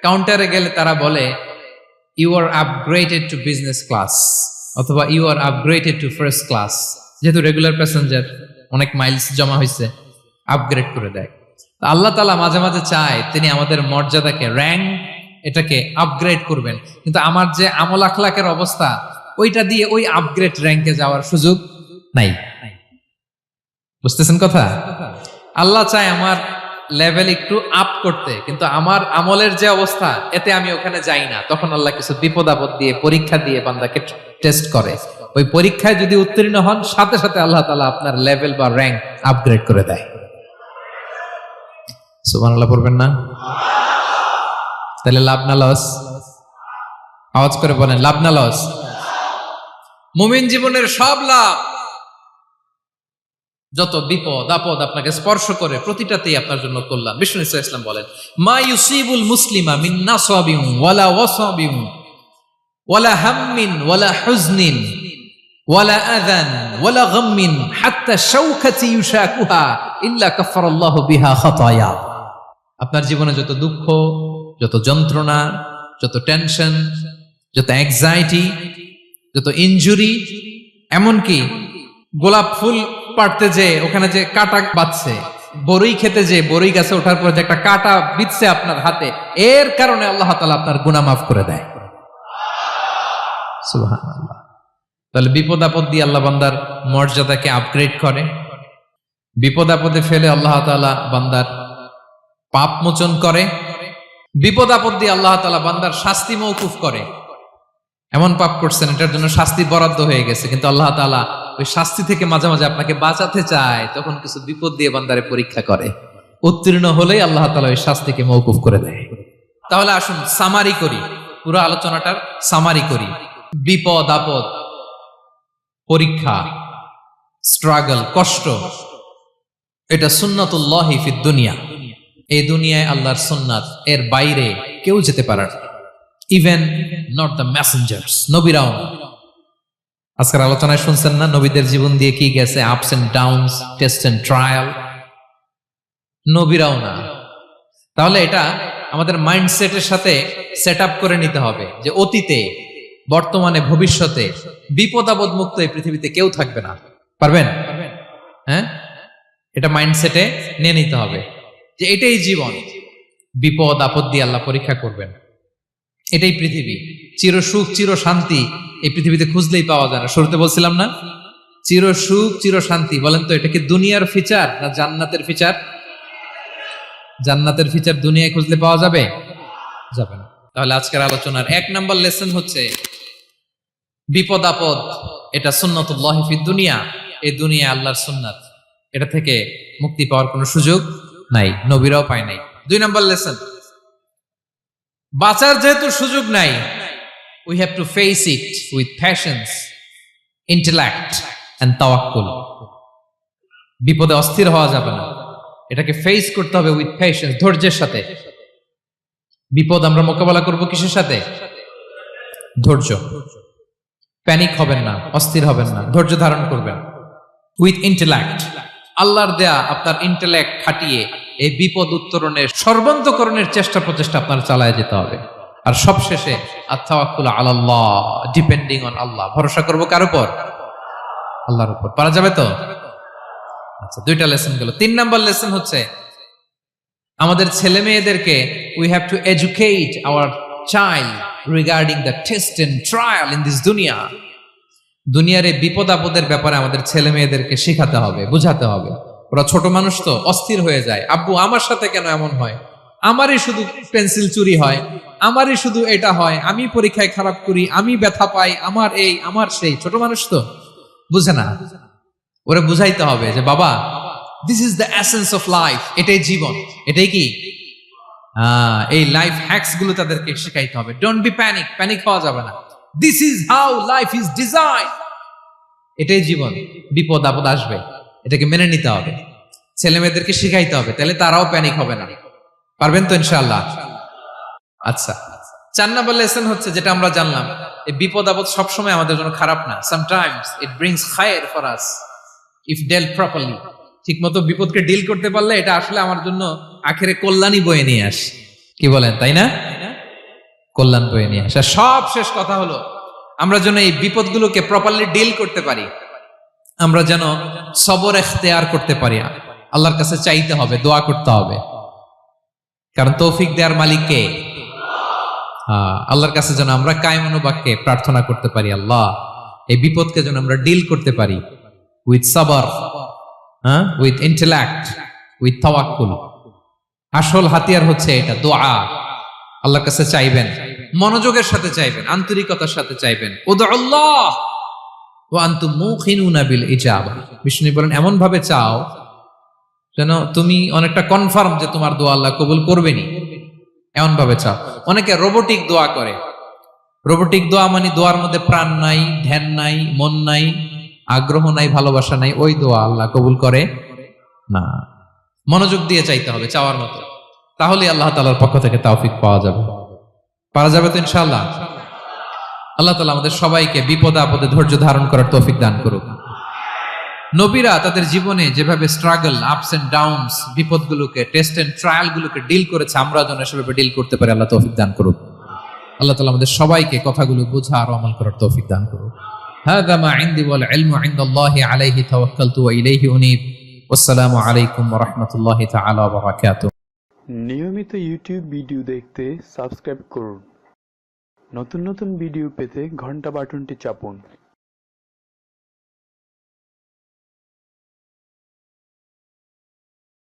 [SPEAKER 1] কাউন্টারে গেলে তারা বলে, you are upgraded to business class, অথবা you are upgraded to first class. যেহেতু রেগুলার প্যাসেঞ্জার, অনেক মাইলস জমা হয়েছে, আপগ্রেড করে দেয়। আল্লাহ তাআলা মাঝে মাঝে চায় তিনি আমাদের মর্যাদাকে, র্যাঙ্ক এটাকে আপগ্রেড করবেন, কিন্তু আমার যে আমল আখলাকের অবস্থা ওইটা দিয়ে ওই আপগ্রেড র্যাঙ্কে যাওয়ার সুযোগ নাই। বুঝতেছেন কথা? আল্লাহ চায় আমার লেভেল একটু আপ করতে, কিন্তু আমার আমলের যে অবস্থা এতে আমি ওখানে যাই না। তখন আল্লাহ কিছু বিপদ আপদ দিয়ে, পরীক্ষা দিয়ে বান্দাকে টেস্ট করে। ওই পরীক্ষায় যদি উত্তীর্ণ হন, সাথে সাথে আল্লাহ তাআলা আপনার লেভেল বা র্যাঙ্ক আপগ্রেড করে দেয়। সুবহানাল্লাহ পড়বেন না? তাহলে লাভ না লস? আওয়াজ করে বলেন, লাভ না লস? মুমিন জীবনের সব লাভ। যত বিপদ আপদ আপনাকে স্পর্শ করে প্রতিটাতেই আপনার জন্য কল্যাণ। বিষ্ণু ইসলাম বলেন, মা ইউসিবুল মুসলিমা মিন নাসাবিন ওয়ালা ওয়াসাবিন ওয়ালা হাম্মিন ওয়ালা হুজনিন ওয়ালা আযান ওয়ালা গাম্মিন হাত্তা শাওকাতি ইউশাকুহা ইল্লা কাফারাল্লাহু বিহা খাতায়া। আপনার জীবনে যত দুঃখ, যত যন্ত্রণা, যত টেনশন, যত অ্যাংজাইটি, যত ইনজুরি, এমনকি গোলাপ ফুল পাড়তে যে ওখানে যে কাটা বাঁধছে, বরই খেতে যে বরই গাছে ওঠার পর যে একটা কাটা বিঁধছে আপনার হাতে, এর কারণে আল্লাহ তাআলা আপনার গুনাহ মাফ করে দেয়। সুবহানাল্লাহ। তাহলে বিপদ আপদ দিয়ে আল্লাহ বান্দার মর্যাদাকে আপগ্রেড করে। বিপদ আপদে ফেলে আল্লাহ তাআলা বান্দার পাপ মোচন করে। বিপদ আপদ দিয়ে আল্লাহ তাআলা বান্দার শাস্তি মওকুফ করে। এমন পাপ করছেন এটার জন্য শাস্তি বরাদ্দ হয়ে গেছে, কিন্তু আল্লাহ তাআলা ওই শাস্তি থেকে মাঝে মাঝে আপনাকে বাঁচাতে চায়, তখন কিছু বিপদ দিয়ে বান্দারে পরীক্ষা করে। উত্তীর্ণ হলেই আল্লাহ তাআলা ওই শাস্তিকে মওকুফ করে দেয়। তাহলে আসুন সামারি করি, পুরো আলোচনাটার সামারি করি। বিপদ আপদ, পরীক্ষা, স্ট্রাগল, কষ্ট, এটা সুন্নাতুল্লাহি ফিদ দুনিয়া। এই দুনিয়ায় আল্লাহর সুন্নাত, এর বাইরে কেউ যেতে পারে না। ইভেন নট দ্য মেসেঞ্জার্স, নবীরাও না। আজকের আলোচনায় শুনছেন না নবীদের জীবন দিয়ে কি গেছে, ups and downs, test and trial. নবীরাও না। তাহলে এটা আমাদের মাইন্ডসেটের সাথে সেট আপ করে নিতে হবে যে অতীতে, বর্তমানে, ভবিষ্যতে বিপদ আপদ মুক্ত এই পৃথিবীতে কেউ থাকবে না। পারবেন? হ্যাঁ, এটা মাইন্ডসেটে নিয়ে নিতে হবে যে এটাই জীবন। বিপদ আপদ দিয়ে আল্লাহ পরীক্ষা করবেন। এটাই পৃথিবী। চির সুখ, চির শান্তি এই পৃথিবীতে খুঁজলেই পাওয়া যায় না। শুরুতে বলছিলাম না, চির সুখ, চির শান্তি। বলেন তো এটা কি দুনিয়ার ফিচার না জান্নাতের ফিচার? জান্নাতের ফিচার দুনিয়ায় খুঁজলে পাওয়া যাবে? যাবে না। তাহলে আজকের আলোচনার 1 নাম্বার লেসন হচ্ছে বিপদ আপদ এটা সুন্নাতুল্লাহি ফিদ দুনিয়া। এই দুনিয়া আল্লাহর সুন্নাত, এটা থেকে মুক্তি পাওয়ার কোনো সুযোগ নাই, নবীরাও পায় নাই। 2 নাম্বার লেসন, বাঁচার যেহেতু সুযোগ নাই, we have to face it with patience, intellect and tawakkul. বিপদে অস্থির হওয়া যাবে না, এটাকে ফেস করতে হবে উইথ পেশেন্স, ধৈর্যের সাথে। বিপদ আমরা মোকাবেলা করব কিসের সাথে? ধৈর্য। প্যানিক হবেন না, অস্থির হবেন না, ধৈর্য ধারণ করবেন। উইথ ইন্টেলেক্ট, আল্লাহর দেয়া আপনার ইন্টেলেক্ট খাটিয়ে এই বিপদ উত্তরণের সর্বান্তকরণের চেষ্টা প্রচেষ্টা আপনার চালায় যেতে হবে। আর সবশেষে আত-তাওয়াক্কুল আলাল্লাহ, ডিপেন্ডিং অন আল্লাহ, ভরসা করব কার উপর? আল্লাহর উপর। পারা যাবে তো? আচ্ছা, 2টা লেসন গেল। 3 নাম্বার লেসন হচ্ছে আমাদের ছেলে মেয়েদেরকে we have to educate our child regarding the test and trial in this দুনিয়া। দুনিয়ার এই বিপদ আপদের ব্যাপারে আমাদের ছেলে মেয়েদেরকে শেখাতে হবে, বুঝাতে হবে। ওরা ছোট মানুষ তো অস্থির হয়ে যায়, আব্বু আমার সাথে কেন এমন হয়, আমারই শুধু পেন্সিল চুরি হয়, আমারই শুধু এটা হয়, আমি পরীক্ষায় খারাপ করি, আমি ব্যথা পাই, আমার এই আমার সেই। ছোট মানুষ তো বুঝে না। ওরা বুঝাইতে হবে যে বাবা, this is the essence of life, এটাই জীবন। এটাই কি এই লাইফ হ্যাকস গুলো তাদেরকে শেখাইতে হবে। ডোন্ট বি প্যানিক, প্যানিক হওয়া যাবে না। This is how life is design, এটাই জীবন। বিপদ আপদ আসবে, এটাকে মেনে নিতে হবে, ছেলে মেয়েদেরকে শিখাইতে হবে, তাহলে তারাও প্যানিক হবে না। পারবেন তো ইনশাআল্লাহ? আচ্ছা, 4 নাম্বার লেসন হচ্ছে যেটা আমরা জানলাম, এই বিপদ আপদ সবসময় আমাদের জন্য খারাপ না। সামটাইমস ইট ব্রিংস খায়ের for us if dealt properly. ঠিক মতো বিপদকে ডিল করতে পারলে এটা আসলে আমার জন্য আখেরে কল্যাণই বয়ে নিয়ে আসে। কি বলেন, তাই না? কল্যাণ বয়ে নিয়ে আসে। সব শেষ কথা হলো আমরা যেন এই বিপদগুলোকে প্রপারলি ডিল করতে পারি, আমরা যেন সবর এখতিয়ার করতে পারি। আল্লাহর কাছে চাইতে হবে, দোয়া করতে হবে। কারণ তৌফিক দেওয়ার মালিক কে? আল্লাহর কাছে যেন আমরা কায়মনোবাক্যে প্রার্থনা করতে পারি, আল্লাহ এই বিপদকে যেন আমরা ডিল করতে পারি উইথ সাবার, উইথ ইন্টেলেক্ট, উইথ তাওয়াক্কুল। আসল হাতিয়ার হচ্ছে এটা, দোয়া। আল্লাহর কাছে চাইবেন, মনোযোগের সাথে চাইবেন, আন্তরিকতার সাথে চাইবেন। উদউল্লাহ ওয়া আনতুম মুকিনুনা বিল ইজাবা। বিষ্ণু বলেন এমন ভাবে চাও যেন তুমি অনেকটা কনফার্ম যে তোমার দোয়া আল্লাহ কবুল করবেনই, এমন ভাবে চাও। অনেকে রোবোটিক দোয়া করে। রোবোটিক দোয়া মানে দোয়ার মধ্যে প্রাণ নাই, ধ্যান নাই, মন নাই, আগ্রহ নাই, ভালোবাসা নাই। ওই দোয়া আল্লাহ কবুল করে না। মনোযোগ দিয়ে চাইতে হবে চাওয়ার মতো, তাহলে আল্লাহ তাআলার পক্ষ থেকে তৌফিক পাওয়া যাবে। পারা যাবে তো ইনশাআল্লাহ। আল্লাহ তাআলা আমাদের সবাইকে বিপদে আপদে ধৈর্য ধারণ করার তৌফিক দান করুক। নবীরা তাদের জীবনে যেভাবে স্ট্রাগল, আপস এন্ড ডাউনস, বিপদগুলোকে, টেস্ট এন্ড ট্রায়াল গুলোকে ডিল করেছে, আমরা যেন সেভাবে ডিল করতে পারি। আল্লাহ তৌফিক দান করুক। আল্লাহ তাআলা আমাদের সবাইকে কথাগুলো বোঝা আর আমল করার তৌফিক দান করুক। হাযা মা ইনদি ওয়াল ইলমু ইনদাল্লাহি আলাইহি তাওয়াক্কালতু ওয়া ইলাইহি উনীব। আসসালামু আলাইকুম ওয়া রাহমাতুল্লাহি তাআলা ওয়া বারাকাতুহু।
[SPEAKER 2] নিয়মিত ইউটিউব ভিডিও দেখতে সাবস্ক্রাইব করুন। নতুন নতুন ভিডিও পেতে ঘন্টা বাটনটি চাপুন।